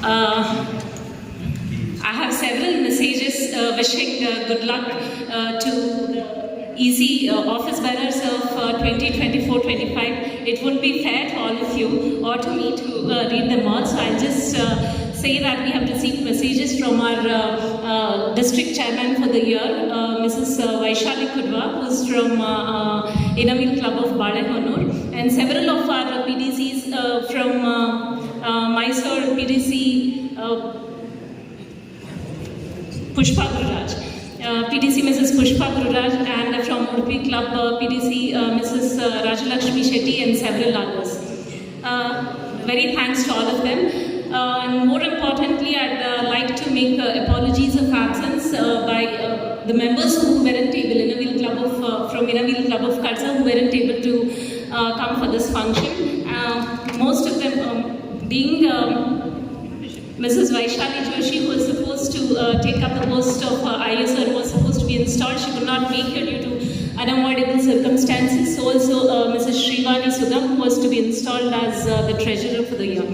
I have several messages wishing good luck to easy office bearers of 2024-25. It would be fair to all of you or to me to read them all. So I'll just say that we have received messages from our district chairman for the year, Mrs. Vaishali Kudwa, who is from Inavil Club of Balehonur, and several of our PDCs from Mysore PDC Pushpa Gururaj. PDC Mrs. Pushpa Gururaj, and from Udupi Club PDC Mrs. Rajalakshmi Shetty, and several others. Very thanks to all of them. And more importantly, I'd like to make apologies of absence by the members who weren't able, from Inavil Club of Kadza, who weren't able to come for this function. Most of them being Mrs. Vaishali Joshi, who was supposed to take up the post of ISR, was supposed to be installed. She could not make it due to unavoidable circumstances. So also Mrs. Shrivani Sudham, who was to be installed as the treasurer for the year.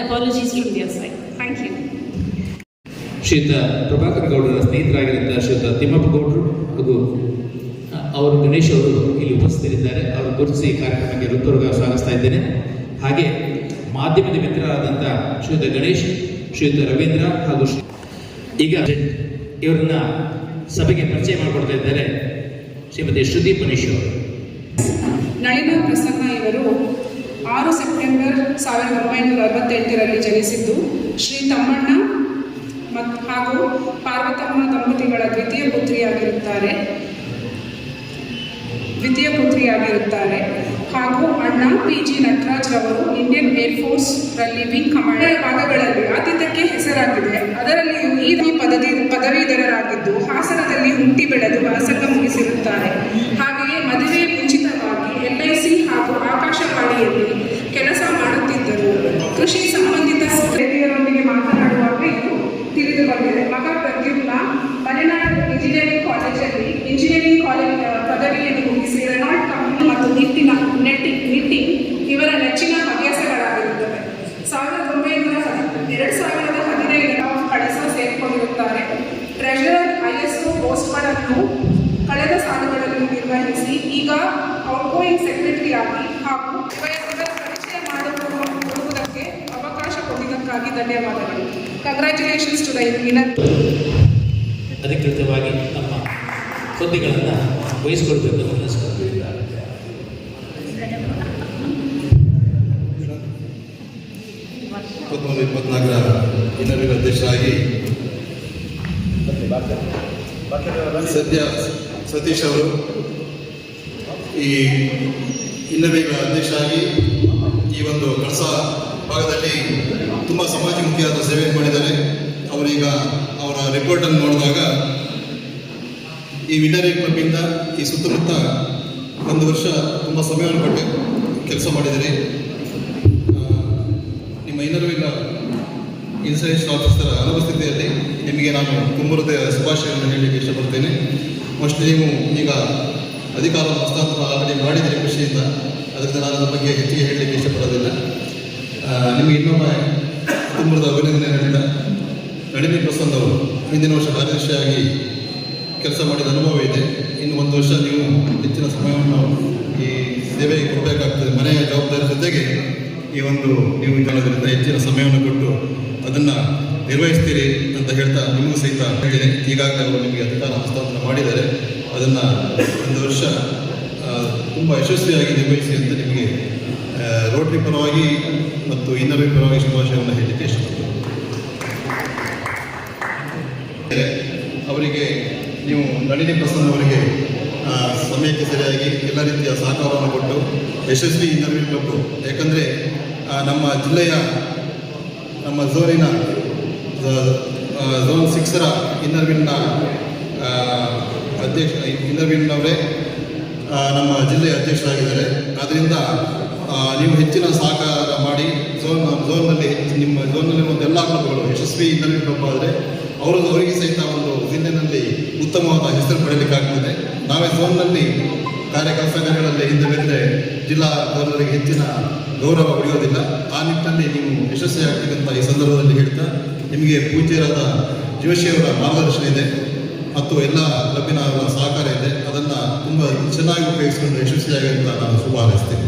Apologies from their side. Thank you. ಶ್ರೀಯುತ ಪ್ರಭಾಕರ್ ಗೌಡರ ಸ್ನೇಹಿತರಾಗಿರುವಂಥ ಶ್ರೀಯುತ ತಿಮ್ಮಪ್ಪ ಗೌಡರು ಹಾಗೂ ಅವರು ಗಣೇಶ್ ಅವರು ಇಲ್ಲಿ ಉಪಸ್ಥಿತರಿದ್ದಾರೆ. ಅವರು ಗುರುತಿಸಿ ಕಾರ್ಯಕ್ರಮಕ್ಕೆ ಹೃತ್ಪೂರ್ವಕ ಸ್ವಾಗತಿಸ್ತಾ ಇದ್ದೇನೆ. ಹಾಗೆ ಮಾಧ್ಯಮದ ಮಿತ್ರರಾದಂಥ ಶ್ರೀಯುತ ಗಣೇಶ್, ಶ್ರೀಯುತ ರವೀಂದ್ರ ಹಾಗೂ ಈಗ ಇವರನ್ನ ಸಭೆಗೆ ಪರಿಚಯ ಮಾಡಿಕೊಡ್ತಾ ಇದ್ದಾರೆ ಶ್ರೀಮತಿ ಶ್ರುತಿ ಪನೀಶ್ ಅವರು. ನಳಿನ ಪ್ರಸನ್ನ ಇವರು 6 ಸೆಪ್ಟೆಂಬರ್ 1968ರಲ್ಲಿ ಜನಿಸಿದ್ದು ಶ್ರೀ ತಮ್ಮಣ್ಣ ಹಾಗೂ ಪಾರ್ವತಮ್ಮ ದಂಪತಿಗಳ ದ್ವಿತೀಯ ಪುತ್ರಿಯಾಗಿರುತ್ತಾರೆ ಹಾಗೂ ಅಣ್ಣ PG ನಟರಾಜ್ ರವರು ಇಂಡಿಯನ್ ಏರ್ಫೋರ್ಸ್ ರಲ್ಲಿ ವಿಂಗ್ ಕಮಾಂಡರ್ ಭಾಗಗಳಲ್ಲಿ ಆತಿಥ್ಯಕ್ಕೆ ಹೆಸರಾಗಿದೆ. ಅದರಲ್ಲಿಯೂ ಈ ಪದವೀಧರರಾಗಿದ್ದು ಹಾಸನದಲ್ಲಿ ಹುಟ್ಟಿ ಬೆಳೆದು ವ್ಯಾಸಂಗ ಮುಗಿಸಿರುತ್ತಾರೆ. ಹಾಗೆಯೇ ಮದುವೆ ಮುಂಚಿತವಾಗಿ LIC ಹಾಗೂ ಆಕಾಶವಾಣಿಯಲ್ಲಿ ಕೆಲಸ ಮಾಡುತ್ತಿದ್ದರು. ಕೃಷಿ ಸಂಬಂಧಿತ ಸ್ಥಿತಿಯರೊಂದಿಗೆ ಮಾತನಾಡುವಾಗ ಇದು ತಿಳಿದು ಬಂದಿದೆ. ಮಗ ಪ್ರದ್ಯುಮ್ನ ಮಲೆನಾಡು ಇಂಜಿನಿಯರಿಂಗ್ ಕಾಲೇಜಲ್ಲಿ ಇಂಜಿನಿಯರಿಂಗ್ ಪದವಿಯನ್ನು ಮುಗಿಸಿ ರೆನಾಲ್ಟ್ ಕಂಪನಿ ಮತ್ತು ನಿಟ್ಟಿಂಗ್ ಇವರ ನೆಚ್ಚಿನ ಹವ್ಯಾಸಗಳಾಗಿರುತ್ತವೆ. 2015 ಕಳಸ ಸೇರಿಕೊಂಡಿರುತ್ತಾರೆ. ಟ್ರೆಷರರ್ ISO ಪೋಸ್ಟ್ಗಳನ್ನು ಕಳೆದ ಸಾಲುಗಳಲ್ಲಿ ನಿರ್ವಹಿಸಿ ಈಗ ಔಟ್ಗೋಯಿಂಗ್ ಸೆಕ್ರೆಟರಿ ಆಗಿ ಹಾಗೂ ಇವರ ಪರಿಚಯ ಮಾಡಿಕೊಳ್ಳುವುದಕ್ಕೆ ಅವಕಾಶ ಕೊಟ್ಟಿದ್ದಕ್ಕಾಗಿ ಧನ್ಯವಾದಗಳು. Congratulations to the winner. ಅಧಿಕೃತವಾಗಿ ನಮ್ಮ ಹುದ್ದೆಗಳನ್ನು ವಹಿಸಿಕೊಳ್ಬೇಕು ಅನ್ನಿಸ್ಕೊಂಡಿದ್ದಾರೆ. 2024ರ ಇನ್ನೊಬ್ಬ ಅಧ್ಯಕ್ಷರಾಗಿ ಸದ್ಯ ಸತೀಶ್ ಅವರು ಈ ಇನ್ನೊಬ್ಬ ಅಧ್ಯಕ್ಷರಾಗಿ ಈ ಒಂದು ಕಳಸ ಭಾಗದಲ್ಲಿ ತುಂಬ ಸಮಾಜಮುಖಿಯಾದ ಸೇವೆ ಮಾಡಿದ್ದಾರೆ. ಅವರೀಗ ಅವರ ರಿಪೋರ್ಟನ್ನು ನೋಡಿದಾಗ ಈ ವಿನರಿ ಕ್ಲಬ್ಬಿಂದ ಈ ಸುತ್ತಮುತ್ತ 1 ವರ್ಷ ತುಂಬ ಸಮಯವನ್ನು ಕೊಟ್ಟು ಕೆಲಸ ಮಾಡಿದರೆ ನಿಮ್ಮ ಇನ್ನರ್ವಿನ ಇನ್ಸೂರೆನ್ಸ್ ಆಫೀಸರ್ ಅನುಪಸ್ಥಿತಿಯಲ್ಲಿ ನಿಮಗೆ ನಾನು ತುಂಬ ಹೃದಯ ಶುಭಾಶಯವನ್ನು ಹೇಳಲಿಕ್ಕೆ ಇಷ್ಟಪಡ್ತೇನೆ. ಮೋಸ್ಟ್ಲಿ ನೀವು ಈಗ ಅಧಿಕಾರ ಹಸ್ತಾಂತರ ಆಲ್ರೆಡಿ ಮಾಡಿದರೆ ಖುಷಿಯಿಂದ, ಅದರಿಂದ ನಾನು ಅದ್ರ ಬಗ್ಗೆ ಹೆಚ್ಚಿಗೆ ಹೇಳಲಿಕ್ಕೆ ಇಷ್ಟಪಡೋದಿಲ್ಲ. ನಿಮಗೆ ಇನ್ನೊಮ್ಮೆ ತುಂಬದ ಅಭಿನಂದನೆಗಳಿಂದ. ನಳಿನಿ ಪ್ರಸನ್ನ ಅವರು ಹಿಂದಿನ ವರ್ಷ ಕಾರ್ಯದರ್ಶಿಯಾಗಿ ಕೆಲಸ ಮಾಡಿದ ಅನುಭವ ಇದೆ. ಇನ್ನು 1 ವರ್ಷ ನೀವು ಹೆಚ್ಚಿನ ಸಮಯವನ್ನು ಈ ಸೇವೆಗೆ ಕೊಡಬೇಕಾಗ್ತದೆ. ಮನೆಯ ಜವಾಬ್ದಾರಿ ಜೊತೆಗೆ ಈ ಒಂದು ನೀವು ಜಾಣೋದ್ರಿಂದ ಹೆಚ್ಚಿನ ಸಮಯವನ್ನು ಕೊಟ್ಟು ಅದನ್ನು ನಿರ್ವಹಿಸ್ತೀರಿ ಅಂತ ಹೇಳ್ತಾ ನಿಮಗೂ ಸಹಿತ ಹೇಳಿದೆ. ಈಗಾಗಲೇ ಅವರು ನಿಮಗೆ ಅಧಿಕಾರ ಹಸ್ತಾಂತರ ಮಾಡಿದ್ದಾರೆ. ಅದನ್ನು 1 ವರ್ಷ ತುಂಬ ಯಶಸ್ವಿಯಾಗಿ ನಿರ್ವಹಿಸಿ ಅಂತ ನಿಮಗೆ ರೋಟರಿ ಪರವಾಗಿ ಮತ್ತು ಇನ್ನೊಬ್ಬ ಪರವಾಗಿ ಶುಭಾಶಯವನ್ನು ಹೇಳಲಿಕ್ಕೆ ಇಷ್ಟಪಡ್ತೀನಿ. ಅವರಿಗೆ ನೀವು ನಳಿನಿ ಪ್ರಸನ್ನ ಅವರಿಗೆ ಸಮಯಕ್ಕೆ ಸರಿಯಾಗಿ ಎಲ್ಲ ರೀತಿಯ ಸಹಕಾರವನ್ನು ಕೊಟ್ಟು ಯಶಸ್ವಿ ಇನ್ನರ್ವಿಲ್ ಕ್ಲಬ್, ಯಾಕಂದರೆ ನಮ್ಮ ಜಿಲ್ಲೆಯ ನಮ್ಮ ಝೋನಿನ ಝೋನ್ 6ರ ಇನ್ನರ್ವಿಲ್ನ ಇನ್ನರ್ವಿಲ್ನವರೇ ನಮ್ಮ ಜಿಲ್ಲೆಯ ಅಧ್ಯಕ್ಷರಾಗಿದ್ದಾರೆ. ಆದ್ದರಿಂದ ನೀವು ಹೆಚ್ಚಿನ ಸಹಕಾರ ಮಾಡಿ ಝೋನ್ನಲ್ಲಿ ನಿಮ್ಮ ಝೋನ್ನಲ್ಲಿ ಒಂದು ಎಲ್ಲ ಕ್ಲಬ್ಗಳು ಯಶಸ್ವಿ ಇನ್ನರ್ವಿಲ್ ಕ್ಲಬ್ ಆದರೆ ಅವರಿಗೆ ಸಹಿತ ಒಂದು ಜಿಲ್ಲೆಯಲ್ಲಿ ಉತ್ತಮವಾದ ಹೆಸರು ಪಡೆಯಲಿಕ್ಕಾಗ್ತದೆ. ನಾವೇ ಝೋನ್ನಲ್ಲಿ ಕಾರ್ಯಕರ್ತಗಳಲ್ಲಿ ಹಿಂದೆ ಬಿದ್ದರೆ ಜಿಲ್ಲಾ ಗವರ್ನರಿಗೆ ಹೆಚ್ಚಿನ ಗೌರವ ಉಳಿಯೋದಿಲ್ಲ. ಆ ನಿಟ್ಟಿನಲ್ಲಿ ನೀವು ಯಶಸ್ವಿಯಾಗ್ತಕ್ಕಂಥ ಈ ಸಂದರ್ಭದಲ್ಲಿ ಹೇಳ್ತಾ ನಿಮಗೆ ಪೂಜ್ಯರಾದ ಜೋಶಿಯವರ ಮಾರ್ಗದರ್ಶನ ಇದೆ ಮತ್ತು ಎಲ್ಲ ಕ್ಲಬ್ಬಿನ ಅವರ ಸಹಕಾರ ಇದೆ. ಅದನ್ನು ತುಂಬ ಚೆನ್ನಾಗಿ ಉಪಯೋಗಿಸಿಕೊಂಡು ಯಶಸ್ವಿಯಾಗಿ ಅಂತ ನಾನು ಶುಭ ಹಾರೈಸ್ತೇನೆ.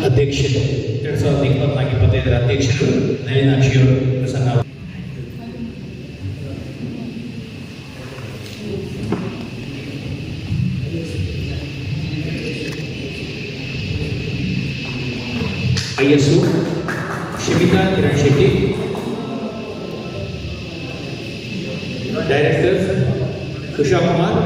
ಅಧ್ಯಕ್ಷರು 2024-25 ಅಧ್ಯಕ್ಷರು ನಳಿನಾಕ್ಷಿಯವರು ಪ್ರಸನ್ನ ಅವರು. ISO Shimita Kiran Shetty, director Kusha Kumar.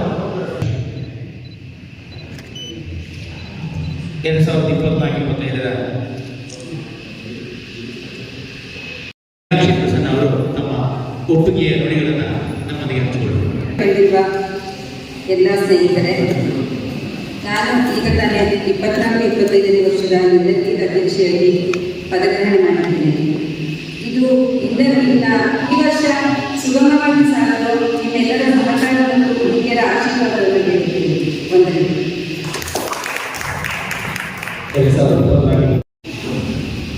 2024-25 ಪ್ರಸನ್ನ ಅವರು ತಮ್ಮ ಒಪ್ಪಿಗೆಯ ನುಡಿಗಳನ್ನು ನಮ್ಮೊಂದಿಗೆ ಹಂಚಿಕೊಳ್ಳುತ್ತಾರೆ. ಎಲ್ಲ ಸ್ನೇಹಿತರೆ, ನಾನು ಈಗ ತಾನೇ 24-25 ವರ್ಷದ ನಿರ್ಗತಿಕ ಅಧ್ಯಕ್ಷೆಯಾಗಿ ಪದಗ್ರಹಣ ಮಾಡಿದ್ದೇನೆ. ಇದು ಇನ್ನ ಈ ವರ್ಷ ಸುಗಮವಾಗಿ ಸಾಗಲು ನಿಮ್ಮೆಲ್ಲರ ಸಹಕಾರ ಮತ್ತು ಹಿರಿಯರ ಆಶೀರ್ವಾದವನ್ನು ನೀಡುತ್ತೇನೆ. ವಂದನೆ.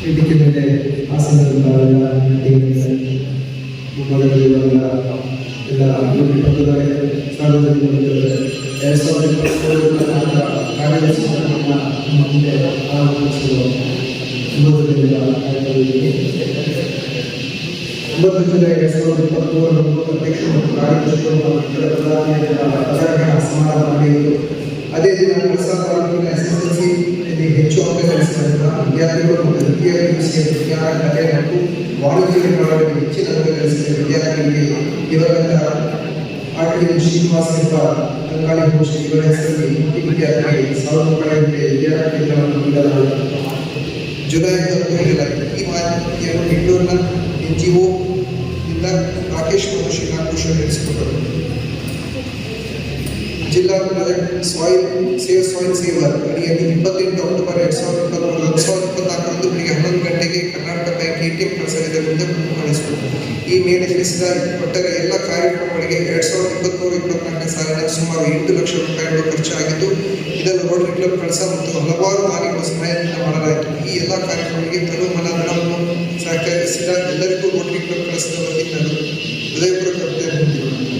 ವೇದಿಕೆ ಮೇಲೆ ಆಸನದಲ್ಲಿರುವಂತಹ ಮುಂಭಾಗದಲ್ಲಿರುವಂತಹ ಎಲ್ಲ ಪಕ್ಕದ ಸಾರ್ವಜನಿಕರು 2023 ಕಾರ್ಯದರ್ಶಿ ನಮ್ಮ ಮುಂದೆ ಆರಂಭಿಸುವ ಶುಭದಿಂದ 9 ಜುಲೈ 2023 ಅಧ್ಯಕ್ಷ ಮತ್ತು ಕಾರ್ಯದರ್ಶಿಗಳು ಪದಗ್ರಹಣ ಸಮಾರಂಭ ನಡೆಯಿತು. ಅದೇ ದಿನ ಪ್ರಸಾದ ತಾಲೂಕಿನ SSLC ಹೆಚ್ಚು ಅಂಕ ಗಳಿಸಿದಂತಹ ವಿದ್ಯಾರ್ಥಿಗಳು ಮತ್ತು ದ್ವಿತೀಯ PUC ವಿಜ್ಞಾನ ಕಲೆ ಮತ್ತು ವಾಣಿಜ್ಯ ವಿಭಾಗದಲ್ಲಿ ಹೆಚ್ಚಿನ ಅಂಕ ಗಳಿಸಿದ ವಿದ್ಯಾರ್ಥಿಗಳಿಗೆ ಇವರಿಂದ RTM ಶ್ರೀನಿವಾಸ ಕಂಗಾಳಿ ಘೋಷ್ ಇವರ ಹೆಸರಲ್ಲಿ ವಿದ್ಯಾರ್ಥಿಗಳಿಗೆ 1000 ರೂಪಾಯಿಗಳಿಗೆ ವಿದ್ಯಾರ್ಥಿಗಳನ್ನು ನೀಡಲಾಯಿತು. ಜುಲೈ 15 ಈ ಮಾಹಿತಿಯನ್ನು ಬೆಂಗಳೂರಿನ NGO ಇಂದ ರಾಕೇಶ್ ಮತ್ತು ಶ್ರೀನಾಥ್ ನಡೆಸಿಕೊಟ್ಟರು. ಜಿಲ್ಲಾ ಪ್ರಾಜೆಕ್ಟ್ ಸಾಯಿಲ್ ಸೇವರ್ ಅಡಿಯಲ್ಲಿ 28 ಅಕ್ಟೋಬರ್ 2024 ಬೆಳಿಗ್ಗೆ 11 ಗಂಟೆಗೆ ಕರ್ನಾಟಕ ಬ್ಯಾಂಕ್ ATM ಕಳಿಸಲಿದೆ ಕಳಿಸಿತು. ಈ ಮೇಲೆ ತಿಳಿಸಿದ ಒಟ್ಟಾರೆ ಎಲ್ಲ ಕಾರ್ಯಕ್ರಮಗಳಿಗೆ 2023-24 ಸಾಲಿನ ಸುಮಾರು 8 ಲಕ್ಷ ರೂಪಾಯಿಗಳು ಖರ್ಚಾಗಿದ್ದು, ಇದನ್ನು ರೋಟರಿ ಕ್ಲಬ್ ಕಳಸ ಮತ್ತು ಹಲವಾರು ಮಾಲಿಗಳ ಸಹಾಯದಿಂದ ಮಾಡಲಾಯಿತು. ಈ ಎಲ್ಲ ಕಾರ್ಯಕ್ರಮಗಳಿಗೆ ತನು ಮನ ಧನವನ್ನು ಸಹಕರಿಸಿದ ಎಲ್ಲರಿಗೂ ರೋಟರಿ ಕ್ಲಬ್ ಕಳಸದ ವತಿಯಿಂದ ಹೃದಯಪೂರ್ವಕ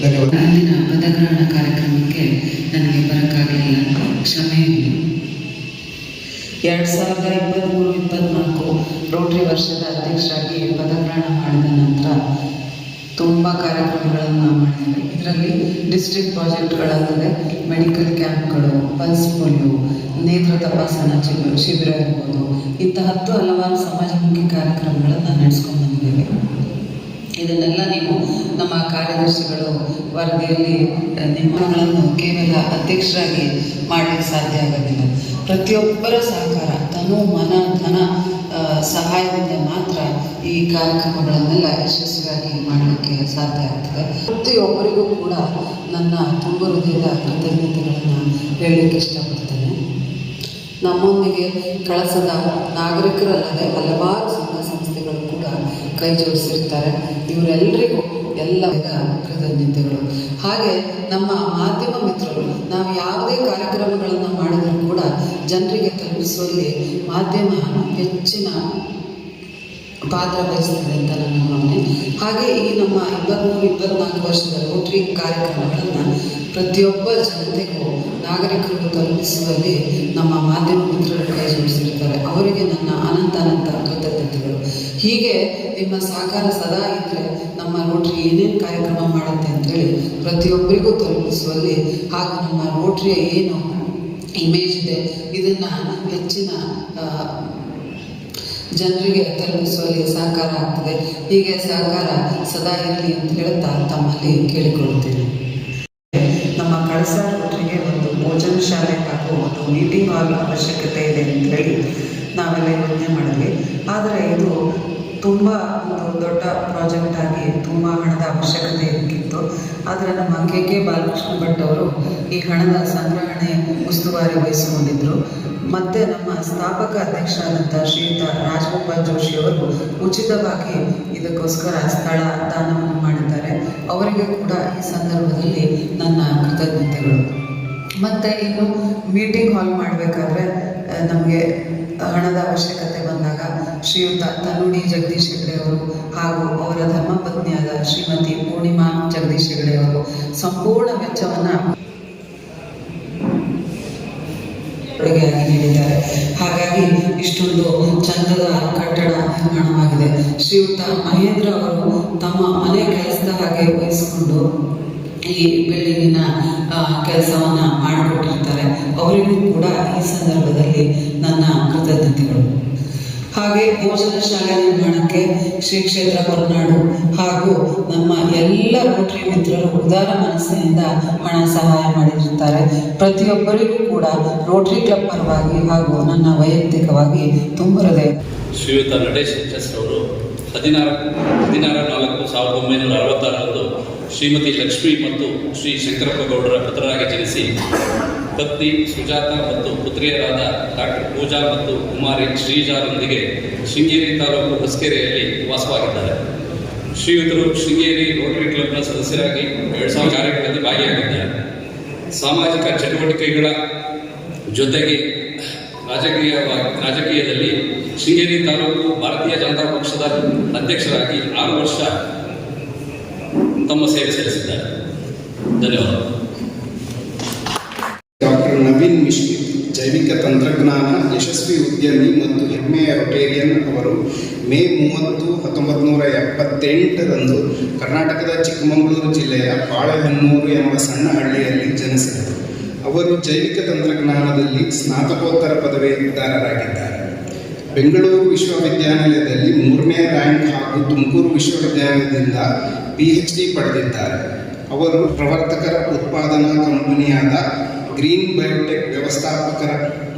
ಧನ್ಯವಾದ. ಅಂದಿನ ಪದಗ್ರಹಣ ಕಾರ್ಯಕ್ರಮಕ್ಕೆ ನನಗೆ ಬರೋಕ್ಕಾಗಲಿಲ್ಲ, ಕ್ಷಮೆ ಇರಲಿ. 2023-24 ರೋಟರಿ ವರ್ಷದ ಅಧ್ಯಕ್ಷರಾಗಿ ಪದಗ್ರಹಣ ಮಾಡಿದ ನಂತರ ತುಂಬ ಕಾರ್ಯಕ್ರಮಗಳನ್ನು ಮಾಡಿದ್ದೇವೆ. ಇದರಲ್ಲಿ ಡಿಸ್ಟ್ರಿಕ್ಟ್ ಪ್ರಾಜೆಕ್ಟ್ಗಳಲ್ಲದೆ ಮೆಡಿಕಲ್ ಕ್ಯಾಂಪ್ಗಳು, ಪಲ್ಸ್ ಪೋಲಿಯೋ, ನೇತ್ರ ತಪಾಸಣಾ ಶಿಬಿರ ಇರ್ಬೋದು, ಇಂಥ ಹಲವಾರು ಸಮಾಜಮುಖಿ ಕಾರ್ಯಕ್ರಮಗಳನ್ನು ನಡೆಸ್ಕೊಂಡು ಬಂದಿದ್ದೇವೆ. ಇದನ್ನೆಲ್ಲ ನೀವು ನಮ್ಮ ಕಾರ್ಯದರ್ಶಿಗಳು ವರದಿಯಲ್ಲಿ ನಿಮ್ಮಗಳನ್ನು ಕೇವಲ ಅಧ್ಯಕ್ಷರಾಗಿ ಮಾಡಲಿಕ್ಕೆ ಸಾಧ್ಯ ಆಗೋದಿಲ್ಲ. ಪ್ರತಿಯೊಬ್ಬರ ಸಹಕಾರ, ತನು ಮನ ಧನ ಸಹಾಯದಿಂದ ಮಾತ್ರ ಈ ಕಾರ್ಯಕ್ರಮಗಳನ್ನೆಲ್ಲ ಯಶಸ್ವಿಯಾಗಿ ಮಾಡಲಿಕ್ಕೆ ಸಾಧ್ಯ ಆಗ್ತದೆ. ಪ್ರತಿಯೊಬ್ಬರಿಗೂ ಕೂಡ ನನ್ನ ತುಂಬ ಹೃದಯದ ಕೃತಜ್ಞತೆಗಳನ್ನು ಹೇಳಲಿಕ್ಕೆ ಇಷ್ಟಪಡ್ತೇನೆ. ನಮ್ಮೊಂದಿಗೆ ಕಳಸದ ನಾಗರಿಕರಲ್ಲದೆ ಹಲವಾರು ಸಂಘ ಸಂಸ್ಥೆಗಳು ಕೂಡ ಕೈ ಜೋಡಿಸಿರ್ತಾರೆ. ಇವರೆಲ್ಲರಿಗೂ ಎಲ್ಲ ಕೃತಜ್ಞತೆಗಳು. ಹಾಗೆ ನಮ್ಮ ಮಾಧ್ಯಮ ಮಿತ್ರರು, ನಾವು ಯಾವುದೇ ಕಾರ್ಯಕ್ರಮಗಳನ್ನು ಮಾಡಿದರೂ ಕೂಡ ಜನರಿಗೆ ತಲುಪಿಸುವಲ್ಲಿ ಮಾಧ್ಯಮ ಹೆಚ್ಚಿನ ಪಾತ್ರ ವಹಿಸ್ತದೆ ಅಂತ ನನ್ನ ಭಾವನೆ. ಹಾಗೆ ಈ ನಮ್ಮ 23-24 ವರ್ಷದ ರೋಟರಿ ಕಾರ್ಯಕ್ರಮಗಳನ್ನು ಪ್ರತಿಯೊಬ್ಬ ಜನತೆಗೂ ನಾಗರಿಕರಿಗೂ ತಲುಪಿಸುವಲ್ಲಿ ನಮ್ಮ ಮಾಧ್ಯಮ ಮಿತ್ರರು ಕೈ ಜೋಡಿಸಿರ್ತಾರೆ. ಅವರಿಗೆ ನನ್ನ ಅನಂತ ಕೃತಜ್ಞತೆಗಳು. ಹೀಗೆ ನಿಮ್ಮ ಸಹಕಾರ ಸದಾ ಇದ್ದರೆ ನಮ್ಮ ರೋಟರಿ ಏನೇನು ಕಾರ್ಯಕ್ರಮ ಮಾಡುತ್ತೆ ಅಂತೇಳಿ ಪ್ರತಿಯೊಬ್ಬರಿಗೂ ತಲುಪಿಸುವಲ್ಲಿ, ಹಾಗೂ ನಮ್ಮ ರೋಟರಿಯ ಏನು ಇಮೇಜ್ ಇದೆ ಇದನ್ನು ಹೆಚ್ಚಿನ ಜನರಿಗೆ ತಲುಪಿಸುವಲ್ಲಿ ಸಹಕಾರ ಆಗ್ತದೆ. ಹೀಗೆ ಸಹಕಾರ ಸದಾ ಇರಲಿ ಅಂತ ಹೇಳ್ತಾ ತಮ್ಮಲ್ಲಿ ಕೇಳಿಕೊಳ್ಳುತ್ತೇನೆ. ನಮ್ಮ ಕಳಸ ರೋಟರಿಗೆ ಒಂದು ಭೋಜನ ಶಾಲೆ ಹಾಗೂ ಒಂದು ಮೀಟಿಂಗ್ ಹಾಲ್ ಅವಶ್ಯಕತೆ ಇದೆ ಅಂತ ಹೇಳಿ ನಾವೆಲ್ಲ ಯೋಚನೆ ಮಾಡಿದ್ವಿ. ಆದರೆ ಇದು ತುಂಬ ಒಂದು ದೊಡ್ಡ ಪ್ರಾಜೆಕ್ಟ್ ಆಗಿ ತುಂಬ ಹಣದ ಅವಶ್ಯಕತೆ ಇತ್ತು. ಆದರೆ ನಮ್ಮ KK ಬಾಲಕೃಷ್ಣ ಭಟ್ ಅವರು ಈ ಹಣದ ಸಂಗ್ರಹಣೆ ಉಸ್ತುವಾರಿ ವಹಿಸಿಕೊಂಡಿದ್ದರು. ಮತ್ತು ನಮ್ಮ ಸ್ಥಾಪಕ ಅಧ್ಯಕ್ಷರಾದಂಥ ಶ್ರೀಯುತ ರಾಜಗೋಪಾಲ್ ಜೋಶಿಯವರು ಉಚಿತವಾಗಿ ಇದಕ್ಕೋಸ್ಕರ ಸ್ಥಳ ದಾನವನ್ನು ಮಾಡಿದ್ದಾರೆ. ಅವರಿಗೆ ಕೂಡ ಈ ಸಂದರ್ಭದಲ್ಲಿ ನನ್ನ ಕೃತಜ್ಞತೆಗಳು. ಮತ್ತು ಇನ್ನು ಮೀಟಿಂಗ್ ಹಾಲ್ ಮಾಡಬೇಕಾದ್ರೆ ನಮಗೆ ಹಣದ ಅವಶ್ಯಕತೆ ಬಂದಾಗ ಶ್ರೀಯುತ ತನುಡಿ ಜಗದೀಶ್ ಹೆಗಡೆ ಅವರು ಹಾಗೂ ಅವರ ಧರ್ಮಪತ್ನಿಯಾದ ಶ್ರೀಮತಿ ಪೂರ್ಣಿಮಾ ಜಗದೀಶ್ ಹೆಗಡೆ ಅವರು ಸಂಪೂರ್ಣ ವೆಚ್ಚವನ್ನು ಕೊಡುಗೆಯಾಗಿ ನೀಡಿದ್ದಾರೆ. ಹಾಗಾಗಿ ಇಷ್ಟೊಂದು ಚಂದದ ಕಟ್ಟಡ ನಿರ್ಮಾಣವಾಗಿದೆ. ಶ್ರೀಯುತ ಮಹೇಂದ್ರ ಅವರು ತಮ್ಮ ಮನೆ ಕೆಲಸದ ಹಾಗೆ ವಹಿಸಿಕೊಂಡು ಈ ಬಿಲ್ಡಿಂಗಿನ ಕೆಲಸವನ್ನು ಮಾಡಿಕೊಟ್ಟಿರ್ತಾರೆ. ಅವರಿಗೂ ಕೂಡ ಈ ಸಂದರ್ಭದಲ್ಲಿ ನನ್ನ ಕೃತಜ್ಞತೆಗಳು. ಹಾಗೆ ಭೋಜನ ಶಾಲೆ ನಿರ್ಮಾಣಕ್ಕೆ ಶ್ರೀ ಕ್ಷೇತ್ರ ಹೊರನಾಡು ಹಾಗೂ ನಮ್ಮ ಎಲ್ಲ ರೋಟರಿ ಮಿತ್ರರು ಉದಾರ ಮನಸ್ಸಿನಿಂದ ಹಣ ಸಹಾಯ ಮಾಡಿರುತ್ತಾರೆ. ಪ್ರತಿಯೊಬ್ಬರಿಗೂ ಕೂಡ ರೋಟರಿ ಕ್ಲಬ್ ಪರವಾಗಿ ಹಾಗೂ ನನ್ನ ವೈಯಕ್ತಿಕವಾಗಿ ತುಂಬ ಹೃದಯ. ಶ್ರೀಯುತ ನಟೇಶ್ ಎಚ್ ಅವರು 16/4/1966 ಶ್ರೀಮತಿ ಲಕ್ಷ್ಮಿ ಮತ್ತು ಶ್ರೀ ಶಂಕರಪ್ಪ ಗೌಡರ ಪುತ್ರರಾಗಿ ಜನಿಸಿ ಪತ್ನಿ ಸುಜಾತ ಮತ್ತು ಪುತ್ರಿಯರಾದ ಡಾಕ್ಟರ್ ಪೂಜಾ ಮತ್ತು ಕುಮಾರಿ ಶ್ರೀಜಾರೊಂದಿಗೆ ಶೃಂಗೇರಿ ತಾಲೂಕು ಹೊಸಕೆರೆಯಲ್ಲಿ ವಾಸವಾಗಿದ್ದಾರೆ. ಶ್ರೀಯುತರು ಶೃಂಗೇರಿ ರೋಟರಿ ಕ್ಲಬ್ನ ಸದಸ್ಯರಾಗಿ 2000 ಕಾರ್ಯಗಳಲ್ಲಿ ಭಾಗಿಯಾಗಿದ್ದಾರೆ. ಸಾಮಾಜಿಕ ಚಟುವಟಿಕೆಗಳ ಜೊತೆಗೆ ರಾಜಕೀಯದಲ್ಲಿ ಶೃಂಗೇರಿ ತಾಲೂಕು ಭಾರತೀಯ ಜನತಾ ಪಕ್ಷದ ಅಧ್ಯಕ್ಷರಾಗಿ 6 ವರ್ಷ ತಮ್ಮ ಸೇವೆ ಸಲ್ಲಿಸಿದ್ದಾರೆ. ಧನ್ಯವಾದ. ಡಾಕ್ಟರ್ ನವೀನ್ ಮಿಶ್ರಿ, ಜೈವಿಕ ತಂತ್ರಜ್ಞಾನ ಯಶಸ್ವಿ ಉದ್ಯಮಿ ಮತ್ತು ಹೆಮ್ಮೆಯ ರೊಟೇರಿಯನ್ ಅವರು ಮೇ 30, 1978 ಕರ್ನಾಟಕದ ಚಿಕ್ಕಮಗಳೂರು ಜಿಲ್ಲೆಯ ಬಾಳೆಹೊನ್ನೂರು ಎಂಬ ಸಣ್ಣ ಹಳ್ಳಿಯಲ್ಲಿ ಜನಿಸಿದರು. ಅವರು ಜೈವಿಕ ತಂತ್ರಜ್ಞಾನದಲ್ಲಿ ಸ್ನಾತಕೋತ್ತರ ಪದವೀಧರರಾಗಿದ್ದಾರೆ. ಬೆಂಗಳೂರು ವಿಶ್ವವಿದ್ಯಾನಿಲಯದಲ್ಲಿ 3ನೇ ರ್ಯಾಂಕ್ ಹಾಗೂ ತುಮಕೂರು ವಿಶ್ವವಿದ್ಯಾನಿಲಯದಿಂದ PhD ಪಡೆದಿದ್ದಾರೆ. ಅವರು ಪ್ರವರ್ತಕರ ಉತ್ಪಾದನಾ ಕಂಪನಿಯಾದ ಗ್ರೀನ್ ಬಯೋಟೆಕ್ ವ್ಯವಸ್ಥಾಪಕರ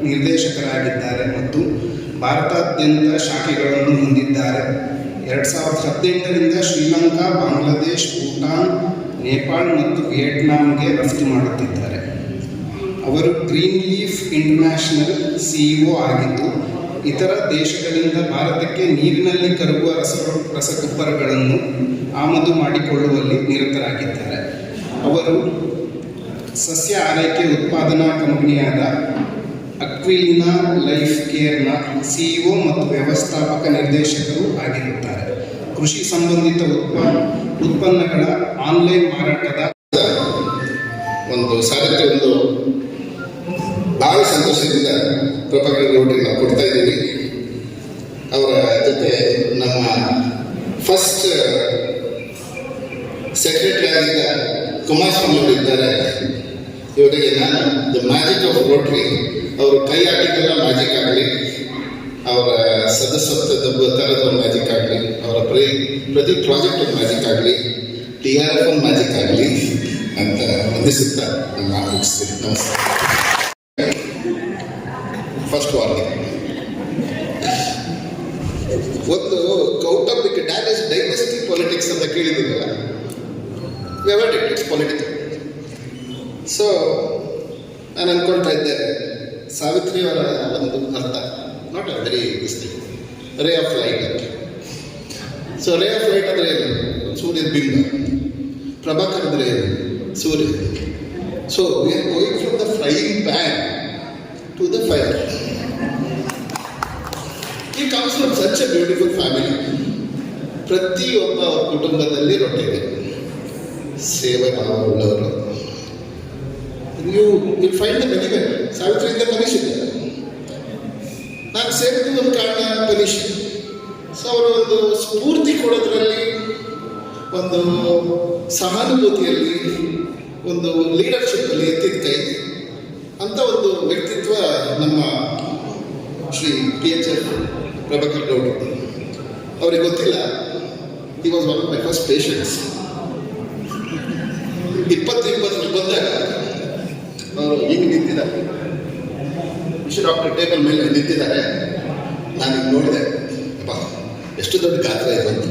ನಿರ್ದೇಶಕರಾಗಿದ್ದಾರೆ ಮತ್ತು ಭಾರತಾದ್ಯಂತ ಶಾಖೆಗಳನ್ನು ಹೊಂದಿದ್ದಾರೆ. 2018 ಶ್ರೀಲಂಕಾ, ಬಾಂಗ್ಲಾದೇಶ್, ಭೂಟಾನ್, ನೇಪಾಳ ಮತ್ತು ವಿಯೆಟ್ನಾಂಗೆ ರಫ್ತು ಮಾಡುತ್ತಿದ್ದಾರೆ. ಅವರು ಗ್ರೀನ್ ಲೀಫ್ ಇಂಟರ್ನ್ಯಾಷನಲ್ CEO ಆಗಿದ್ದು ಇತರ ದೇಶಗಳಿಂದ ಭಾರತಕ್ಕೆ ನೀರಿನಲ್ಲಿ ಕರಗುವ ರಸಗೊಬ್ಬರಗಳನ್ನು ಆಮದು ಮಾಡಿಕೊಳ್ಳುವಲ್ಲಿ ನಿರತರಾಗಿದ್ದಾರೆ. ಅವರು ಸಸ್ಯ ಆರೈಕೆ ಉತ್ಪಾದನಾ ಕಂಪನಿಯಾದ ಅಕ್ವಿಲಿನಾ ಲೈಫ್ ಕೇರ್ನ CEO ಮತ್ತು ವ್ಯವಸ್ಥಾಪಕ ನಿರ್ದೇಶಕರು ಆಗಿರುತ್ತಾರೆ. ಕೃಷಿ ಸಂಬಂಧಿತ ಉತ್ಪನ್ನಗಳ ಆನ್ಲೈನ್ ಮಾರಾಟದ ಒಂದು ಸಾಧ್ಯತೆ ಭಾಳ ಸಂತೋಷದಿಂದ ಪ್ರಭಾಕರ್ ಗೌಡ್ರಿಗೆ ನಾವು ಕೊಡ್ತಾ ಇದ್ದೀವಿ. ಅವರ ಜೊತೆ ನಮ್ಮ ಫಸ್ಟ್ ಸೆಕ್ರೆಟರಿ ಆಗಿದ್ದ ಕುಮಾರಸ್ವಾಮಿ ಅವರಿದ್ದಾರೆ. ಇವರಿಗೆ ನಾನು ದ ಮ್ಯಾಜಿಕ್ ಆಫ್ ರೋಟ್ರಿ, ಅವರು ಕೈ ಆಟಿಗೆಲ್ಲ ಮ್ಯಾಜಿಕ್ ಆಗಲಿ, ಅವರ ಸದಸ್ಯತ್ವದ ಥರದ ಒಂದು ಮ್ಯಾಜಿಕ್ ಆಗಲಿ, ಅವರ ಪ್ರತಿ ಪ್ರಾಜೆಕ್ಟ್ ಒಂದು ಮ್ಯಾಜಿಕ್ ಆಗಲಿ, TRF ಒಂದು ಮ್ಯಾಜಿಕ್ ಆಗಲಿ ಅಂತ ವಂದಿಸುತ್ತಾ ನಮ್ಮ ಮುಗಿಸ್ತೀನಿ. ನಮಸ್ಕಾರ. ಫಸ್ಟ್ ವಾರ್ನಿಂಗ್, ಒಂದು ಕೌಟಂಬಿಕ್ ಡೈನೆಸ್ಟಿ ಪೊಲಿಟಿಕ್ಸ್ ಅಂತ ಕೇಳಿದ್ದೀರಲ್ಲ, ಇಟ್ಸ್ ಪೊಲಿಟಿಕಲ್. ಸೊ ನಾನು ಅಂದ್ಕೊಳ್ತಾ ಇದ್ದೆ, ಸಾವಿತ್ರಿಯವರ ಒಂದು ಅರ್ಥ ನಾಟ್ ಅ ವೆರಿ ಡಿಸ್ಟಿಂಗ್, ರೇ ಆಫ್ ಲೈಟ್ ಅಂತ. ಸೊ ರೇ ಆಫ್ ಲೈಟ್ ಅಂದರೆ ಏನು? ಸೂರ್ಯದ ಬಿಂಬ. ಪ್ರಭಾಕರ್ ಅಂದರೆ ಏನು? ಸೂರ್ಯ. So we are going from the frying pan to the fire. ಈ comes from such a beautiful family. ಪ್ರತಿಯೊಬ್ಬ ಕುಟುಂಬದಲ್ಲಿ ರೊಟ್ಟಿ ಇದೆ, ಸೇವೆ ಭಾವ ಉಳ್ಳವರು. ನೀವು ಫೈಂಡ್ ದ ಬೆನಿಫಿಟ್. ಸಾವಿತ್ರಿಯಿಂದ ಮನೀಶ್ ಇದ್ದಾರೆ, ನಾನು ಸೇರಿದ್ದು ಒಂದು ಕಾರಣ ಮನೀಶ್. ಸೊ ಅವರು ಒಂದು ಸ್ಫೂರ್ತಿ ಕೊಡೋದ್ರಲ್ಲಿ, ಒಂದು ಸಹಾನುಭೂತಿಯಲ್ಲಿ, ಒಂದು ಲೀಡರ್ಶಿಪ್ಪಲ್ಲಿ ಎತ್ತಿದ ಕೈ ಅಂತ ಒಂದು ವ್ಯಕ್ತಿತ್ವ ನಮ್ಮ ಶ್ರೀ PHF ಪ್ರಭಾಕರ್ ಗೌಡ್ರು. ಅವ್ರಿಗೆ ಗೊತ್ತಿಲ್ಲ, he was one of my first patients. 2020 ಬಂದಾಗ ಅವರು ಹೀಗೆ ನಿಂತಿದ್ದಾರೆ, ಡಾಕ್ಟರ್ ಟೇಬಲ್ ಮೇಲೆ ನಿಂತಿದ್ದಾರೆ. ನಾನು ನೋಡಿದೆ, ಅಪ್ಪ ಎಷ್ಟು ದೊಡ್ಡ ಗಾತ್ರ ಇದೆ ಅಂತ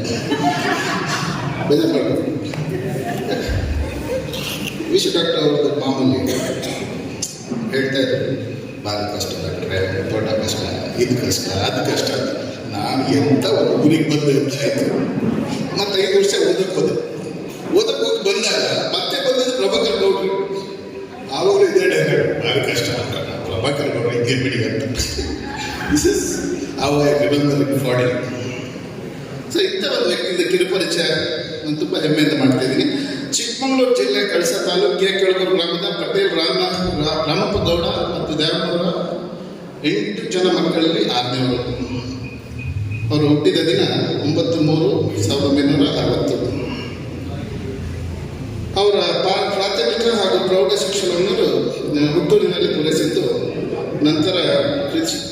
ಬೇಜಾರು ಮಾಡ್ಕೊಂಡು. ಡಾಕ್ಟರ್ ಅವ್ರದ್ದು ಮಾಮೂಲಿ ಹೇಳ್ತಾ ಇದ್ರು, ಭಾಳ ಕಷ್ಟ ಡಾಕ್ಟ್ರೆ, ದೊಡ್ಡ ಕಷ್ಟ, ಇದು ಕಷ್ಟ, ಅದು ಕಷ್ಟ. ನಾನು ಎಂಥ ಊರಿಗೆ ಬಂದು ಅಂತ ಆಯಿತು. ಮತ್ತು 5 ವರ್ಷ ಓದಕ್ಕೆ ಹೋಗಿ ಬಂದಾಗ ಮತ್ತೆ ಬಂದದ್ದು ಪ್ರಭಾಕರ್ ಗೌಡ್ರು. ಆವಾಗಲೂ ಇದೇ ಡೈಲಾಗ್, ಭಾಳ ಕಷ್ಟ ಅಂತ ಪ್ರಭಾಕರ್ ಗೌಡ್ರು ಹಿಂಗೆ ಬಿಡಿ ಅಂತ. This is how I remember ಫಾಡಿ. ಸೊ ಇಂಥ ಒಂದು ವ್ಯಕ್ತಿಯಿಂದ ಕಿರುಪರಿಚಯ ನಾನು ತುಂಬ ಹೆಮ್ಮೆಯಿಂದ ಮಾಡ್ತಾ ಇದ್ದೀನಿ. ಚಿಕ್ಕಮಗಳೂರು ಜಿಲ್ಲೆ ಕಳಸ ತಾಲೂಕು ಕೆಳಗೂರು ಗ್ರಾಮದ ಪಟೇಲ್ ರಾಮಪ್ಪ ಗೌಡ ಮತ್ತು ದೇವನವರ 8 ಜನ ಮಕ್ಕಳಲ್ಲಿ 6ನೇವರು. ಅವರು ಹುಟ್ಟಿದ ದಿನ 9/3/1960. ಅವರ ಪ್ರಾಥಮಿಕ ಹಾಗೂ ಪ್ರೌಢ ಶಿಕ್ಷಣವನ್ನು ಹುಟ್ಟೂರಿನಲ್ಲಿ ಪೂರೈಸಿದ್ದು, ನಂತರ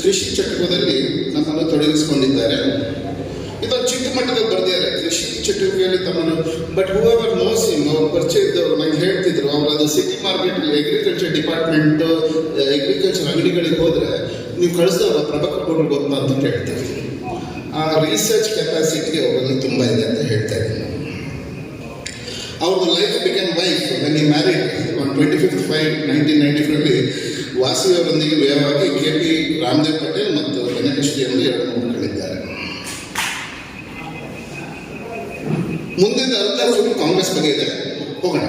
ಕೃಷಿ ಚಟುವಟಿಕೆಯಲ್ಲಿ ನಮ್ಮನ್ನು ತೊಡಗಿಸಿಕೊಂಡಿದ್ದಾರೆ. ಇದೊಂದು ಚಿಕ್ಕ ಮಟ್ಟದಲ್ಲಿ ಬರೆದಿದ್ದಾರೆ ಕೃಷಿ ಚಟುವಟಿಕೆಯಲ್ಲಿ ತಮ್ಮನ್ನು. ಬಟ್ ಹೂಎವರ್ ನೋಸ್ ಹಿಮ್, ಅವ್ರು ಪರಿಚಯ ಇದ್ದವರು ನಂಗೆ ಹೇಳ್ತಿದ್ರು, ಅವರು ಅದು ಸಿಟಿ ಮಾರ್ಕೆಟಲ್ಲಿ ಅಗ್ರಿಕಲ್ಚರ್ ಡಿಪಾರ್ಟ್ಮೆಂಟು, ಅಗ್ರಿಕಲ್ಚರ್ ಅಂಗಡಿಗಳಿಗೆ ಹೋದರೆ ನೀವು ಕಳಿಸಿದವ್ರ ಪ್ರಭಾಕರ್ ಗೌಡ್ರು ಗೊತ್ತಾ ಅಂತ ಹೇಳ್ತಾರೆ. ಆ ರಿಸರ್ಚ್ ಕೆಪಾಸಿಟಿ ಅವರಲ್ಲಿ ತುಂಬ ಇದೆ ಅಂತ ಹೇಳ್ತಾ ಇದ್ದೀನಿ. ಅವ್ರದ್ದು life become wife when he married on 25/5/1994 ವಾಸಿಯವರೊಂದಿಗೆ ವಿವಾಹವಾಗಿ KP Ramdev Patel ಮತ್ತು ವೆಂಕಟೇಶ್ವರಿ ಎಂದು 2 ಮಕ್ಕಳಿದ್ದಾರೆ. ಮುಂದಿನ ಅರ್ಧ ಸುಳ್ಳು ಕಾಂಗ್ರೆಸ್ ಬಗ್ಗೆ ಇದೆ, ಹೋಗೋಣ.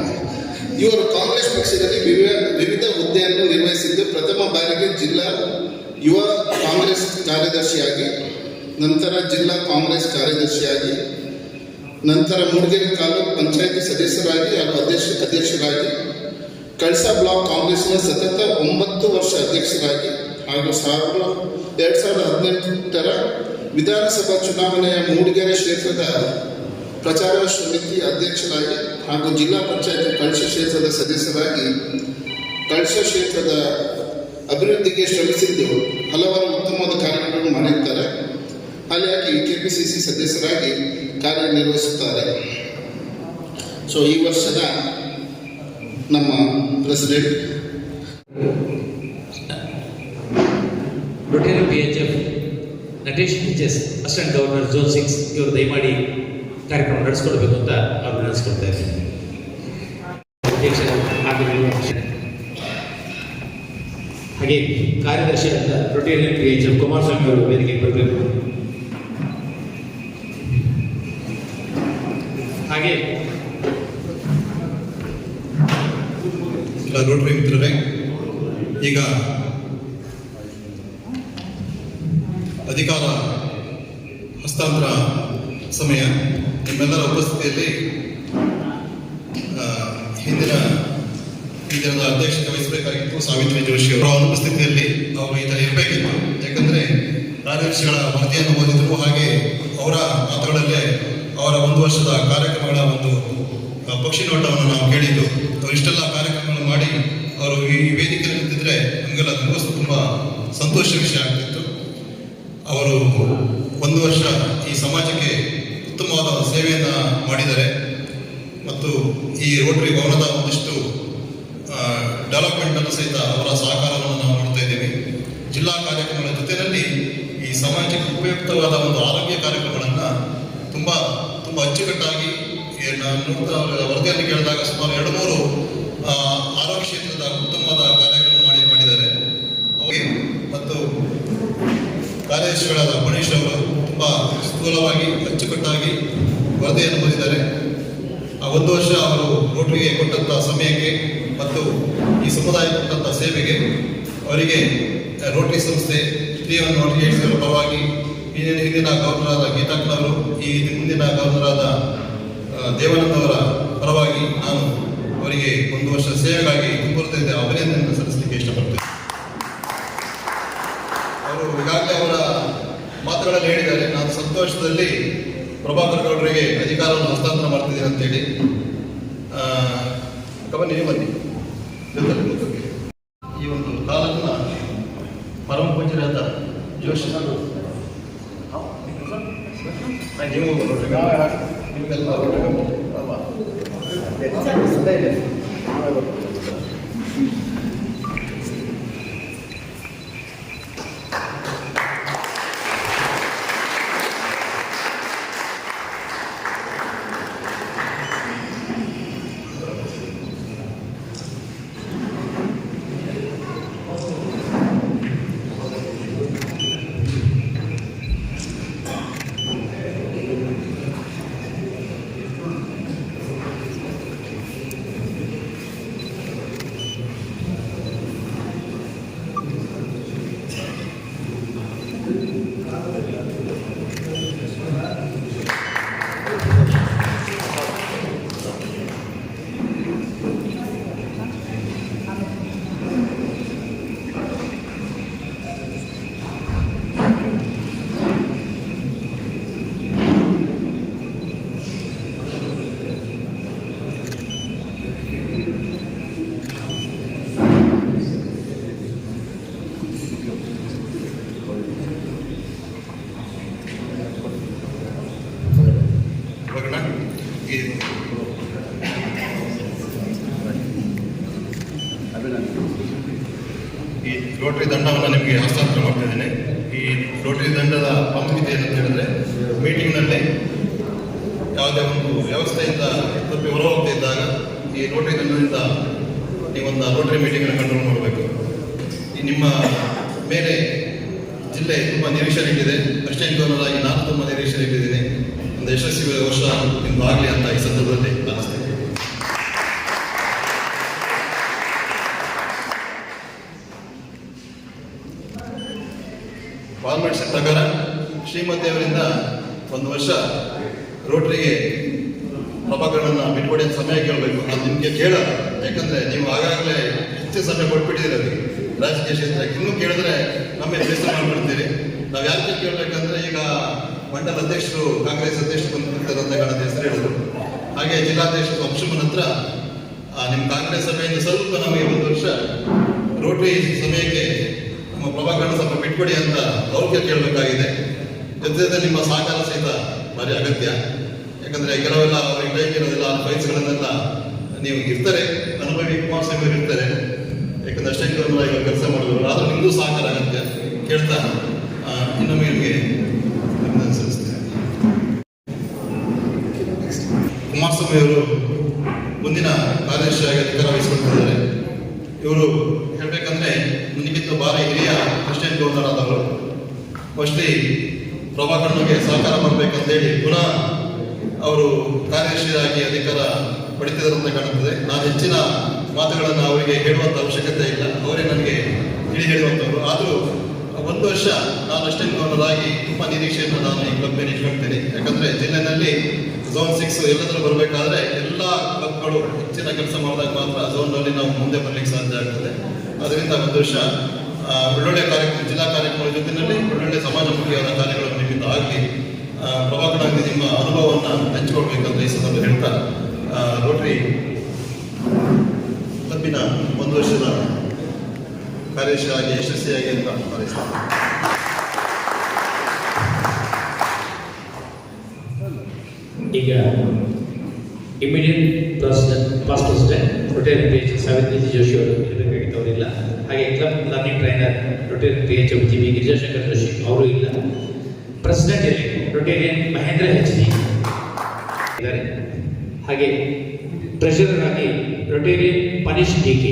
ಇವರು ಕಾಂಗ್ರೆಸ್ ಪಕ್ಷದಲ್ಲಿ ವಿವಿಧ ಹುದ್ದೆಯನ್ನು ನಿರ್ವಹಿಸಿದ್ದು, ಪ್ರಥಮ ಬಾರಿಗೆ ಜಿಲ್ಲಾ ಯುವ ಕಾಂಗ್ರೆಸ್ ಕಾರ್ಯದರ್ಶಿಯಾಗಿ, ನಂತರ ಜಿಲ್ಲಾ ಕಾಂಗ್ರೆಸ್ ಕಾರ್ಯದರ್ಶಿಯಾಗಿ, ನಂತರ ಮೂಡಿಗೆರೆ ತಾಲೂಕು ಪಂಚಾಯಿತಿ ಸದಸ್ಯರಾಗಿ ಹಾಗೂ ಅಧ್ಯಕ್ಷರಾಗಿ, ಕಳಸಾ ಬ್ಲಾಕ್ ಕಾಂಗ್ರೆಸ್ನ ಸತತ 9 ವರ್ಷ ಅಧ್ಯಕ್ಷರಾಗಿ ಹಾಗೂ 2018 ವಿಧಾನಸಭಾ ಚುನಾವಣೆಯ ಮೂಡಿಗೆರೆ ಕ್ಷೇತ್ರದ ಪ್ರಚಾರ ಸಮಿತಿ ಅಧ್ಯಕ್ಷರಾಗಿ ಹಾಗೂ ಜಿಲ್ಲಾ ಪಂಚಾಯತ್ ಕಳಸ ಕ್ಷೇತ್ರದ ಸದಸ್ಯರಾಗಿ ಕಳಸ ಕ್ಷೇತ್ರದ ಅಭಿವೃದ್ಧಿಗೆ ಶ್ರಮಿಸಿದ್ದು, ಹಲವಾರು ಉತ್ತಮವಾದ ಕಾರ್ಯಗಳನ್ನು ಮಾಡಿರ್ತಾರೆ. ಹಾಗಾಗಿ KPCC ಸದಸ್ಯರಾಗಿ ಕಾರ್ಯನಿರ್ವಹಿಸುತ್ತಾರೆ. ಸೊ ಈ ವರ್ಷದ ನಮ್ಮ president Rotarian PHF Natesh HS assistant governor zone 6 ಇವರು ದಯಮಾಡಿ ಕಾರ್ಯಕ್ರಮ ನಡೆಸ್ಕೊಳ್ಬೇಕು ಅಂತ ಅವರು ನಡೆಸ್ಕೊಳ್ತಾ ಇದ್ದಾರೆ. ಹಾಗೆ ಕಾರ್ಯದರ್ಶಿಯಾದ ರೊಟೇರಿಯನ್ PHF ಕುಮಾರಸ್ವಾಮಿ ಅವರು ವೇದಿಕೆಗೆ ಬರಬೇಕು. ಹಾಗೆ ರೋಟರಿ ಮಿತ್ರರೇ, ಈಗ ಅಧಿಕಾರ ಹಸ್ತಾಂತರ ಸಮಯ. ನಿಮ್ಮೆಲ್ಲರ ಉಪಸ್ಥಿತಿಯಲ್ಲಿ ಹಿಂದಿನ ಈ ದಿನದ ಅಧ್ಯಕ್ಷತೆ ವಹಿಸಬೇಕಾಗಿತ್ತು ಸಾವಿತ್ರಿ ಜೋಶಿ ಅವರ ಅನುಪಸ್ಥಿತಿಯಲ್ಲಿ ಅವರು ಈ ಥರ ಇರಬೇಕಿತ್ತು. ಯಾಕಂದರೆ ಕಾರ್ಯದರ್ಶಿಗಳ ವರದಿಯನ್ನು ಓದಿದ್ರು, ಹಾಗೆ ಅವರ ಮಾತುಗಳಲ್ಲೇ ಅವರ 1 ವರ್ಷದ ಕಾರ್ಯಕ್ರಮಗಳ ಒಂದು ಪಕ್ಷಿ ನೋಟವನ್ನು ನಾವು ಕೇಳಿದ್ದು. ಅವರು ಇಷ್ಟೆಲ್ಲ ಕಾರ್ಯಕ್ರಮಗಳನ್ನು ಮಾಡಿ ಅವರು ಈ ವೇದಿಕೆಯಲ್ಲಿ ನಿಂತಿದ್ರೆ ನಮಗೆಲ್ಲ ತುಂಬ ಸಂತೋಷ ವಿಷಯ ಆಗ್ತಿತ್ತು. ಅವರು 1 ವರ್ಷ ಈ ಸಮಾಜಕ್ಕೆ ಉತ್ತಮವಾದ ಸೇವೆಯನ್ನು ಮಾಡಿದ್ದಾರೆ ಮತ್ತು ಈ ರೋಟರಿ ಭವನದ ಒಂದಿಷ್ಟು ಡೆವಲಪ್ಮೆಂಟನ್ನು ಸಹಿತ ಅವರ ಸಹಕಾರವನ್ನು ನಾವು ನೋಡ್ತಾ ಇದ್ದೀವಿ. ಜಿಲ್ಲಾ ಕಾರ್ಯಕ್ರಮಗಳ ಜೊತೆಯಲ್ಲಿ ಈ ಸಮಾಜಕ್ಕೆ ಉಪಯುಕ್ತವಾದ ಒಂದು ಆರೋಗ್ಯ ಕಾರ್ಯಕ್ರಮಗಳನ್ನು ತುಂಬ ಅಚ್ಚುಕಟ್ಟಾಗಿ ನಾನು ನೋಡ್ತಾ ವರದಿಯಲ್ಲಿ ಕೇಳಿದಾಗ ಸುಮಾರು 2-3 ಆರೋಗ್ಯ ಕ್ಷೇತ್ರದ ಉತ್ತಮವಾದ ಕಾರ್ಯಕ್ರಮ ಮಾಡಿದ್ದಾರೆ. ಅವರಿಗೆ ಮತ್ತು ಕಾರ್ಯದರ್ಶಿಗಳಾದ ಮನೀಶ್ ಅವರು ತುಂಬ ಸ್ಥೂಲವಾಗಿ ಅಚ್ಚುಕಟ್ಟಾಗಿ ವರದಿಯನ್ನು ಓದಿದ್ದಾರೆ. ಆ 1 ವರ್ಷ ಅವರು ರೋಟರಿಗೆ ಕೊಟ್ಟಂಥ ಸಮಯಕ್ಕೆ ಮತ್ತು ಈ ಸಮುದಾಯ ಕೊಟ್ಟಂಥ ಸೇವೆಗೆ ಅವರಿಗೆ ರೋಟರಿ ಸಂಸ್ಥೆ 318 ಪರವಾಗಿ ಹಿಂದಿನ ಗವರ್ನರಾದ ಗೀತಾಕ್ಕನವರು, ಈ ಮುಂದಿನ ಗವರ್ನರಾದ ದೇವಾನಂದ ಅವರ ಪರವಾಗಿ ನಾನು ಅವರಿಗೆ 1 ವರ್ಷ ಸೇವೆಗಾಗಿ ತುಂಬುತ್ತಿದ್ದ ಅಭಿನಂದನೆಯನ್ನು ಸಲ್ಲಿಸಲಿಕ್ಕೆ ಇಷ್ಟಪಡ್ತೇನೆ. ಅವರು ಈಗಾಗಲೇ ಅವರ ಮಾತುಗಳಲ್ಲಿ ಹೇಳಿದ್ದಾರೆ, ನಾನು ಸಂತೋಷದಲ್ಲಿ ಪ್ರಭಾಕರ್ ಗೌಡರಿಗೆ ಅಧಿಕಾರವನ್ನು ಹಸ್ತಾಂತರ ಮಾಡ್ತಿದ್ದೀನಿ ಅಂತೇಳಿ. ನೀವು ಬನ್ನಿ. ಈ ಒಂದು ಕಾಲನ್ನ ಪರಮ ಪೂಜ್ಯರಾದ ಜೋಶಿ ನೀವು ನಿಮಗೆಲ್ಲ ಈ ರೋಟರಿ ದಂಡವನ್ನು ನಿಮಗೆ ಹಸ್ತಾಂತರ ಮಾಡ್ತಿದ್ದೇನೆ. ಈ ರೋಟರಿ ದಂಡದ ಪ್ರಾಮುಖ್ಯತೆ ಏನಂತ ಹೇಳಿದ್ರೆ, ಮೀಟಿಂಗ್ನಲ್ಲಿ ಯಾವುದೇ ಒಂದು ವ್ಯವಸ್ಥೆಯಿಂದ ತಪ್ಪಿ ಹೊರ ಹೋಗ್ತಾ ಇದ್ದಾಗ ಈ ರೋಟರಿ ದಂಡದಿಂದ ನೀವೊಂದು ರೋಟರಿ ಮೀಟಿಂಗನ್ನು ಕಂಟ್ರೋಲ್ ಮಾಡಬೇಕು. ಈ ನಿಮ್ಮ ಮೇಲೆ ಜಿಲ್ಲೆ ತುಂಬ ನಿರೀಕ್ಷೆ ಇಟ್ಟಿದೆ. ಅಸಿಸ್ಟೆಂಟ್ ಗವರ್ನರ್ ಆಗಿ ನಾನು ತುಂಬ ನಿರೀಕ್ಷೆ ಇಟ್ಟಿದ್ದೀನಿ. ಒಂದು ಯಶಸ್ವಿ ವರ್ಷ ನಿಮ್ದು ಆಗಲಿ ಅಂತ ಈ ಸಂದರ್ಭದಲ್ಲಿ ಅನಿಸ್ತೇನೆ. ಫಾರ್ಮೆಟ್ಸ್ ಪ್ರಕಾರ ಶ್ರೀಮತಿ ಅವರಿಂದ ಒಂದು ವರ್ಷ ರೋಟರಿಗೆ ಪ್ರಭಾಕರನ್ನ ಬಿಟ್ಕೊಡಿ ಅಂತ ಸಮಯ ಕೇಳಬೇಕು. ಅದು ನಿಮಗೆ ಕೇಳಲ್ಲ, ಯಾಕಂದರೆ ನೀವು ಆಗಾಗಲೇ ಹೆಚ್ಚು ಸಮಯ ಕೊಟ್ಬಿಟ್ಟಿದ್ದೀರಿ ಅದಕ್ಕೆ ರಾಜಕೀಯ ಕ್ಷೇತ್ರಕ್ಕೆ. ಇನ್ನೂ ಕೇಳಿದ್ರೆ ನಮಗೆ ಬೇಸರ ಮಾಡಿಬಿಡ್ತೀರಿ. ನಾವು ಯಾಕೆ ಕೇಳಬೇಕಂದ್ರೆ, ಈಗ ಮಂಡಲ ಅಧ್ಯಕ್ಷರು ಕಾಂಗ್ರೆಸ್ ಅಧ್ಯಕ್ಷರು ಬಂದಿರ್ತಾರಂತ ಕಾಣದ ಹೆಸರು ಹೇಳಿದ್ರು. ಹಾಗೆ ಜಿಲ್ಲಾಧ್ಯಕ್ಷರು ಅಂಶುಮನ ಹತ್ರ ನಿಮ್ಮ ಕಾಂಗ್ರೆಸ್ ಸಭೆಯಿಂದ ಸ್ವಲ್ಪ ನಮಗೆ ಒಂದು ವರ್ಷ ರೋಟರಿ ಸಮಯಕ್ಕೆ ನಮ್ಮ ಪ್ರಭಾಕರಣ ಸ್ವಲ್ಪ ಬಿಟ್ಕೊಡಿ ಅಂತ ದೌರ್ಯ ಕೇಳಬೇಕಾಗಿದೆ. ಜೊತೆ ನಿಮ್ಮ ಸಹಕಾರ ಸಹಿತ ಭಾರಿ ಅಗತ್ಯ. ಯಾಕಂದರೆ ಕೆಲವೆಲ್ಲ ಅವ್ರಿಗೆ ಟೈಮ್ ಇರೋದಿಲ್ಲ, ಆ ಫೈಲ್ಸ್ಗಳನ್ನೆಲ್ಲ ನೀವು ಇರ್ತಾರೆ, ಅನುಭವಿ ಕುಮಾರಸ್ವಾಮಿ ಅವರು ಇರ್ತಾರೆ. ಯಾಕಂದರೆ ಅಷ್ಟೇ ಇವಾಗ ಕೆಲಸ ಮಾಡಿದ್ರು, ಆದರೂ ನಿಮ್ಮದು ಸಹಕಾರ ಅಗತ್ಯ ಕೇಳ್ತಾ ಇನ್ನೊಮ್ಮೆ ನಿಮಗೆ ಅನುಸರಿಸ್ತೇನೆ. ಕುಮಾರಸ್ವಾಮಿ ಅವರು ಮುಂದಿನ ಕಾರ್ಯದರ್ಶಿಯಾಗಿ ಅಧಿಕಾರ ವಹಿಸಿಕೊಳ್ತಿದ್ದಾರೆ. ಇವರು ಹೇಳಬೇಕಂದ್ರೆ ನಿಮಗಿಂತ ಭಾರಿ ಹಿರಿಯ ಅಸಿಸ್ಟೆಂಟ್ ಗವರ್ನರ್ ಆದವರು. ಫಸ್ಟ್ಲಿ ಪ್ರಭಾಕರನಿಗೆ ಸಹಕಾರ ಮಾಡಬೇಕಂತೇಳಿ ಪುನಃ ಅವರು ಕಾರ್ಯದರ್ಶಿಯಾಗಿ ಅಧಿಕಾರ ಪಡಿತಿದ್ದಾರಂತ ಕಾಣುತ್ತದೆ. ನಾನು ಹೆಚ್ಚಿನ ಮಾತುಗಳನ್ನು ಅವರಿಗೆ ಹೇಳುವಂಥ ಅವಶ್ಯಕತೆ ಇಲ್ಲ, ಅವರೇ ನನಗೆ ಹೇಳುವಂಥವ್ರು. ಆದರೂ ಒಂದು ವರ್ಷ ನಾನು ಅಸಿಸ್ಟೆಂಟ್ ಗವರ್ನರ್ ಆಗಿ ತುಂಬ ನಿರೀಕ್ಷೆಯನ್ನು ನಾನು ಈ ಕ್ಲಬ್ಗೆ ಇಟ್ಕೊಳ್ತೇನೆ. ಯಾಕಂದರೆ ಜಿಲ್ಲೆಯಲ್ಲಿ ಝೋನ್ 6 ಎಲ್ಲದರೂ ಬರಬೇಕಾದ್ರೆ ಎಲ್ಲ ಕ್ಲಬ್ಗಳು ಹೆಚ್ಚಿನ ಕೆಲಸ ಮಾಡಿದಾಗ ಮಾತ್ರ ಝೋನ್ನಲ್ಲಿ ನಾವು ಮುಂದೆ ಬರಲಿಕ್ಕೆ ಸಾಧ್ಯ ಆಗ್ತದೆ. ಅದರಿಂದ ಒಂದು ವರ್ಷ ಒಳ್ಳೊಳ್ಳೆ ಕಾರ್ಯಕ್ರಮ, ಜಿಲ್ಲಾ ಕಾರ್ಯಕ್ರಮಗಳ ಜೊತೆಯಲ್ಲಿ ಒಳ್ಳೊಳ್ಳೆ ಸಮಾಜಮುಖಿಯಾದ ಕಾರ್ಯಗಳು ನಿಮ್ಮಿಂದ ಆಗಲಿ. ಪ್ರಭಾಕರನಾಗಿ ನಿಮ್ಮ ಅನುಭವವನ್ನು ಹಂಚಿಕೊಳ್ಬೇಕಂತ ಈ ಸಂದರ್ಭ ಹೇಳ್ತಾ, ರೋಟರಿ ಕ್ಲಬ್ಬಿನ ಒಂದು ವರ್ಷದ ಕಾರ್ಯದರ್ಶಿಯಾಗಿ ಯಶಸ್ವಿಯಾಗಿ ಅಂತ ಹಾರೈಸ್ತಾರೆ. ಈಗ immediate past president Rotary PH Savitri Joshi ಅವರು ಇರಬೇಕಾಗಿದ್ದವರಿಲ್ಲ. ಹಾಗೆ club learning trainer Rotary PH GB Girijashankar Joshi ಅವರು ಇಲ್ಲ. ಪ್ರೆಸಿಡೆಂಟ್ ಇಲ್ಲಿ ರೋಟೇರಿಯನ್ ಮಹೇಂದ್ರ HD ಇದ್ದಾರೆ. ಹಾಗೆ ಟ್ರೆಷರರ್ ಆಗಿ ರೋಟೇರಿಯನ್ ಪನೀಶ್ DK,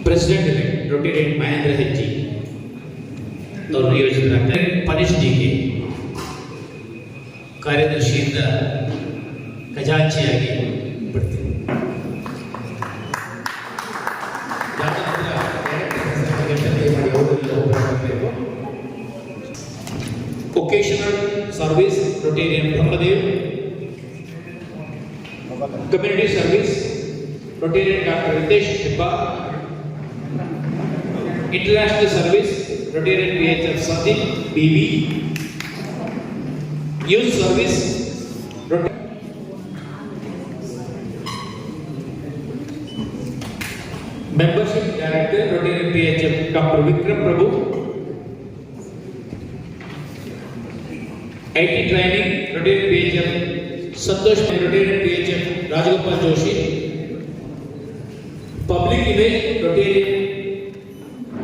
ಪ್ರೆಸಿಡೆಂಟ್ ಇಲ್ಲಿ ರೋಟೇರಿಯನ್ ಮಹೇಂದ್ರ HG ಅವರು ನಿಯೋಜಿತರಾಗ್ತಾರೆ. ಪನೀಶ್ DK ಕಾರ್ಯದರ್ಶಿಯಿಂದ ಖಜಾಂಚಿಯಾಗಿ ಬಿಡ್ತೀವಿ. Vocational service Rotarian Brahmadev, community service Rotarian doctor Ritesh Hebba, international service Rotarian PHF Sandeep BV, youth service membership director Rotarian PHF doctor Vikram Prabhu, IT training Rotarian PHF Santosh, Rotarian PHF Rajagopal Joshi, public image Rotarian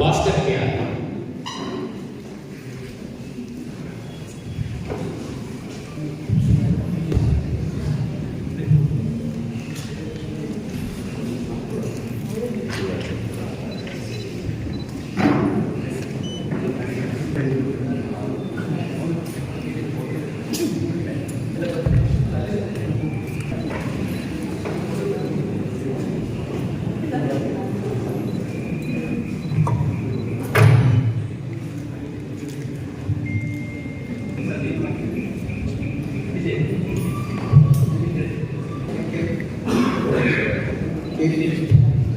Bhaskar KR.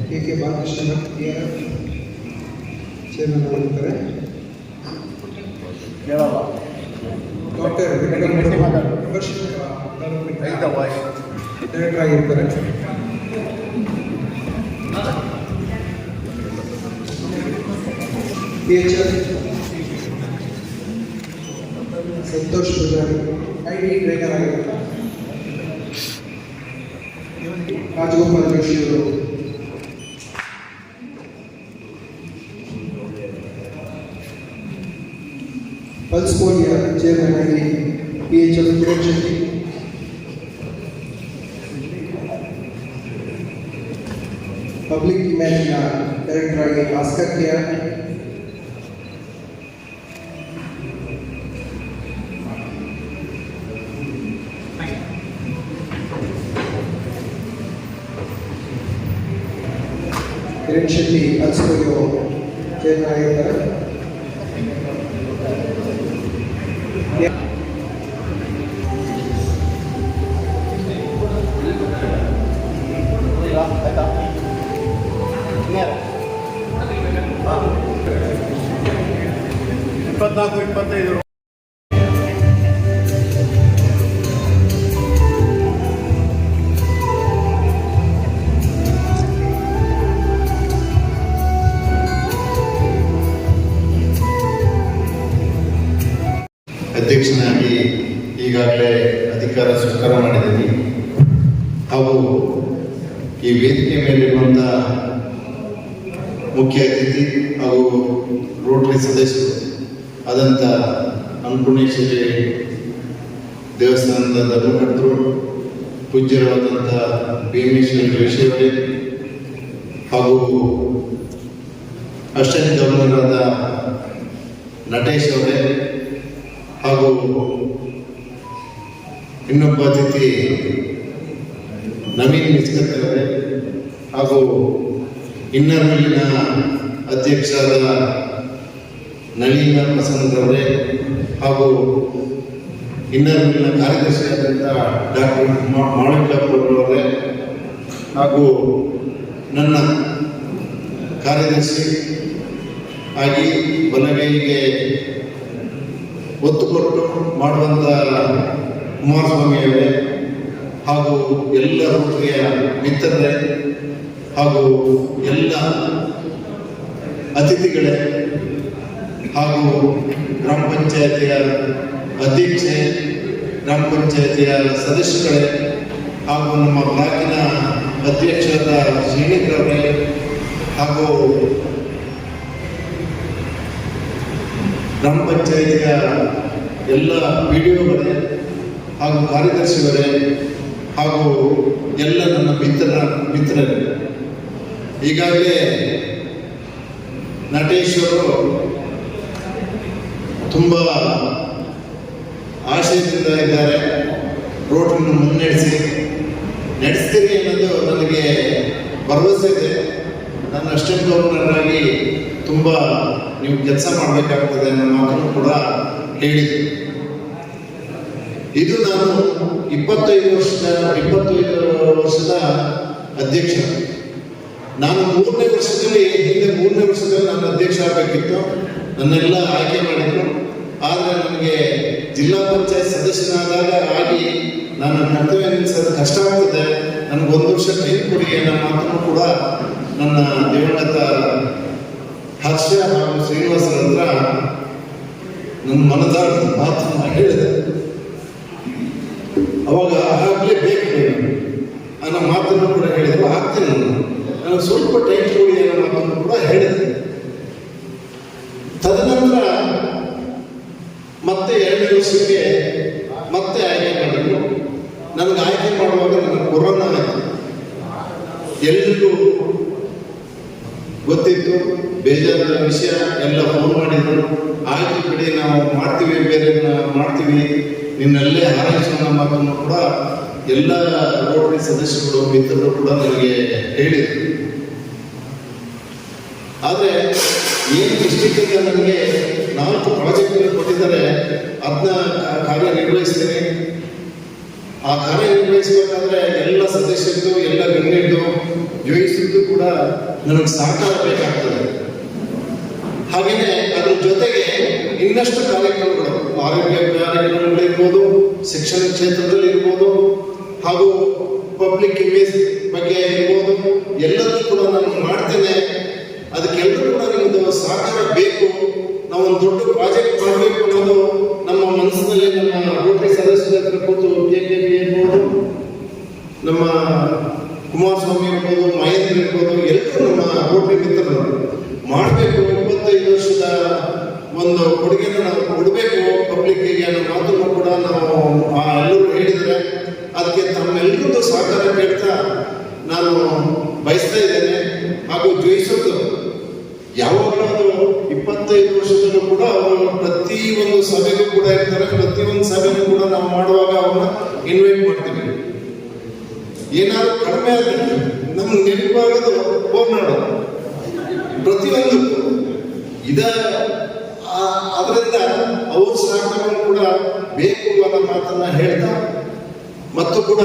KK Balakrishna chairman ಆಗಿರ್ತಾರೆ. Doctor director ಆಗಿರ್ತಾರೆ. PHF Santosh Poojary IT trainer ಆಗಿರ್ತಾರೆ. ರಾಜಗೋಪಾಲ್ ಜೋಶಿ ಅವರು, pulse polio chairman ಆಗಿ PHF Kiran Shetty, public ಇಮೇಜಿನ director ಆಗಿ Bhaskar KR, Kiran Shetty pulse polio chairman ಆಗಿರ್ತಾರೆ. ಅಧ್ಯಕ್ಷನಾಗಿ ಈಗಾಗಲೇ ಅಧಿಕಾರ ಸ್ವೀಕಾರ ಮಾಡಿದ್ದೀನಿ. ಹಾಗೂ ಈ ವೇದಿಕೆ ಮೇಲಿರುವಂಥ ಮುಖ್ಯ ಅತಿಥಿ ಹಾಗೂ ರೋಟರಿ ಸದಸ್ಯರು ಆದಂಥ ಅನ್ನಪೂರ್ಣೇಶ್ವರಿ ದೇವಸ್ಥಾನದ ಧರ್ಮಕರ್ತರು, ಪೂಜ್ಯರಾದಂಥ ಭೀಮೇಶ್ವರ ಜೋಶಿ ಅವರೇ, ಹಾಗೂ ಅಷ್ಟೇ ಗವರ್ನರಾದ ನಟೇಶ್ ಅವರೇ, ಹಾಗೂ ಇನ್ನೊಬ್ಬ ಅತಿಥಿ ನವೀನ್ ಮಿಸ್ಕತ್ ಅವರೇ, ಹಾಗೂ ಇನ್ನರ್ ಮಿಲ್ಲಿನ ಅಧ್ಯಕ್ಷರಾದ ನಳಿನ ಪ್ರಸನ್ನ ಅವರೇ, ಹಾಗೂ ಇನ್ನರ್ ಮಿಲ್ಲಿನ ಕಾರ್ಯದರ್ಶಿಯಾದಂಥ ಡಾಕ್ಟರ್ ಮಾಳಿಕಪ್ಪರವರೇ, ಹಾಗೂ ನನ್ನ ಕಾರ್ಯದರ್ಶಿ ಆಗಿ ಬಲಗೈಗೆ ಒತ್ತು ಕೊಟ್ಟು ಮಾಡುವಂಥ ಕುಮಾರಸ್ವಾಮಿ ಅವರೇ, ಹಾಗೂ ಎಲ್ಲ ರೋಟರಿಯ ಮಿತ್ರರೇ, ಹಾಗೂ ಎಲ್ಲ ಅತಿಥಿಗಳೇ, ಹಾಗೂ ಗ್ರಾಮ ಪಂಚಾಯತಿಯ ಅಧ್ಯಕ್ಷೆ, ಗ್ರಾಮ ಪಂಚಾಯತಿಯ ಸದಸ್ಯಗಳೇ, ಹಾಗೂ ನಮ್ಮ ಬ್ಲಾಕಿನ ಅಧ್ಯಕ್ಷರಾದ ಶ್ರೀನಿಧರವರೇ, ಹಾಗೂ ಗ್ರಾಮ ಪಂಚಾಯತಿಯ ಎಲ್ಲ PDOಗಳೇ, ಹಾಗೂ ಕಾರ್ಯದರ್ಶಿಗಳೇ, ಹಾಗೂ ಎಲ್ಲ ನನ್ನ ಮಿತ್ರರೇ. ಈಗಾಗಲೇ ನಟೇಶ್ವರು ತುಂಬ ಆಶಯದಿಂದ ಇದ್ದಾರೆ. ರೋಟರಿನ ನಡೆಸ್ತೀರಿ ಅನ್ನೋದು ನನಗೆ ಭರವಸೆ ಇದೆ. ನನ್ನ ಅಸಿಸ್ಟೆಂಟ್ ಗವರ್ನರ್ ಆಗಿ ತುಂಬ ನೀವು ಕೆಲಸ ಮಾಡಬೇಕಾಗ್ತದೆ ಅನ್ನೋ ಮಾತನ್ನು ಕೂಡ ಹೇಳಿದರು. ಇದು ನಾನು 25 ವರ್ಷದ ಅಧ್ಯಕ್ಷ. ನಾನು 3ನೇ ವರ್ಷದಲ್ಲಿ ನಾನು ಅಧ್ಯಕ್ಷ ಆಗಬೇಕಿತ್ತು. ನನ್ನೆಲ್ಲ ಆಯ್ಕೆ ಮಾಡಿದ್ರು. ಆದರೆ ನನಗೆ ಜಿಲ್ಲಾ ಪಂಚಾಯತ್ ಸದಸ್ಯನಾದಾಗ ಆಗಿ ನಾನು ಕರ್ತವ್ಯ ನಿಲ್ಲಿಸೋದು ಕಷ್ಟ ಆಗ್ತದೆ, ನನಗೆ 1 ವರ್ಷ ಟೈಮ್ ಕೊಡಿ ಅನ್ನೋ ಮಾತನ್ನು ಕೂಡ ನನ್ನ ದಿವಂಗತ ಹರ್ಷ ಹಾಗೂ ಶ್ರೀನಿವಾಸರ ಹತ್ರ ನನ್ನ ಮನದಾಳ ಮಾತನ್ನು ಹೇಳಿದೆ. ಅವಾಗ ಆಗಲೇಬೇಕು ಅನ್ನೋ ಮಾತನ್ನು ಕೂಡ ಹೇಳಿದ್ರು. ಆಗ್ತೀನಿ, ನನಗೆ ಸ್ವಲ್ಪ ಟೈಮ್ ಕೊಡಿ ಅನ್ನೋ ಮಾತನ್ನು ಕೂಡ ಹೇಳಿದೆ. ತದನಂತರ ಮತ್ತೆ 2 ವರ್ಷಕ್ಕೆ ಮತ್ತೆ ಆಯ್ಕೆ ಮಾಡಿದ್ರು. ನನಗೆ ಆಯ್ಕೆ ಮಾಡುವಾಗ ನನಗೆ ಕೊರೋನಾ ಆಯಿತು. ಎಲ್ರಿಗೂ ಗೊತ್ತಿತ್ತು, ಬೇಜಾರಾದ ವಿಷಯ. ಎಲ್ಲ ಫೋನ್ ಮಾಡಿದ್ರು, ಆಯ್ತು ಬಿಡಿ, ನಾವು ಮಾಡ್ತೀವಿ, ಬೇರೆ ಮಾಡ್ತೀವಿ, ನಿನ್ನಲ್ಲೇ ಹಾರೈಸೋಣ ಮಾತನ್ನು ಕೂಡ ಎಲ್ಲ ರೋಟರಿ ಸದಸ್ಯರು ಮಿತ್ರರು ಕೂಡ ನನಗೆ ಹೇಳಿದರು. ಆದರೆ ಏನು ಇಷ್ಟಕ್ಕೆ ನನಗೆ 4 ಪ್ರಾಜೆಕ್ಟ್ಗಳು ಕೊಟ್ಟಿದ್ದಾರೆ, ಅದನ್ನ ಕಾರ್ಯನಿರ್ವಹಿಸ್ತೇನೆ. ಆ ಕಾರ್ಯನಿರ್ವಹಿಸಬೇಕಾದ್ರೆ ಎಲ್ಲ ಸದಸ್ಯರದ್ದು, ಎಲ್ಲ ಗಣ್ಯರದ್ದು, ಜೋಯಿಸಿದ್ದು ಕೂಡ ನನಗೆ ಸಹಕಾರ ಬೇಕಾಗ್ತದೆ. ಹಾಗೆಯೇ ಅದ್ರ ಜೊತೆಗೆ ಇನ್ನಷ್ಟು ಕಾರ್ಯಕ್ರಮಗಳು, ಆರೋಗ್ಯ ಕಾರ್ಯಕ್ರಮಗಳಿರ್ಬೋದು, ಶಿಕ್ಷಣ ಕ್ಷೇತ್ರದಲ್ಲಿ ಇರ್ಬೋದು, ಹಾಗೂ ಪಬ್ಲಿಕ್ ಇಮೇಜ್ ಬಗ್ಗೆ ಇರ್ಬೋದು, ಎಲ್ಲದೂ ಕೂಡ ನಾನು ಮಾಡ್ತೇನೆ. ಅದಕ್ಕೆಲ್ಲರೂ ಕೂಡ ನಿಮ್ಮದು ಸಹಕಾರ ಬೇಕು. ನಾವು ಒಂದು ದೊಡ್ಡ ಪ್ರಾಜೆಕ್ಟ್ ಮಾಡಬೇಕು ಅನ್ನೋದು ನಮ್ಮ ಮನಸ್ಸಿನಲ್ಲಿ, ನಮ್ಮ ರೋಟರಿ ಸದಸ್ಯರ ಹತ್ರ ಕೂತು KKB ಇರ್ಬೋದು, ನಮ್ಮ ಕುಮಾರ್ ಬಯಸ್ತಾ ಇದ್ದೇನೆ. ಹಾಗೂ ಜಯಿಸೋದು ಯಾವಾಗಲೂ ಅದು 25 ವರ್ಷದಲ್ಲೂ ಕೂಡ ಅವರು ಪ್ರತಿಯೊಂದು ಸಭೆಗೂ ಕೂಡ ಇರ್ತಾರೆ. ಪ್ರತಿಯೊಂದು ಸಭೆಗೂ ಕೂಡ ನಾವು ಮಾಡುವಾಗ ಅವ್ರನ್ನ ಇನ್ವೈಟ್ ಮಾಡ್ತೀವಿ. ಏನಾದ್ರು ಕಡಿಮೆ ಆದರೆ ನಮ್ಗೆ ನೆನಪಾಗೋದು ಹೋಗ್ನಾಡು ಪ್ರತಿಯೊಂದು ಅದರಿಂದ ಅವ್ರ ಸಹಕಾರ ಕೂಡ ಬೇಕು ಅನ್ನೋ ಮಾತನ್ನ ಹೇಳ್ತಾ, ಮತ್ತು ಕೂಡ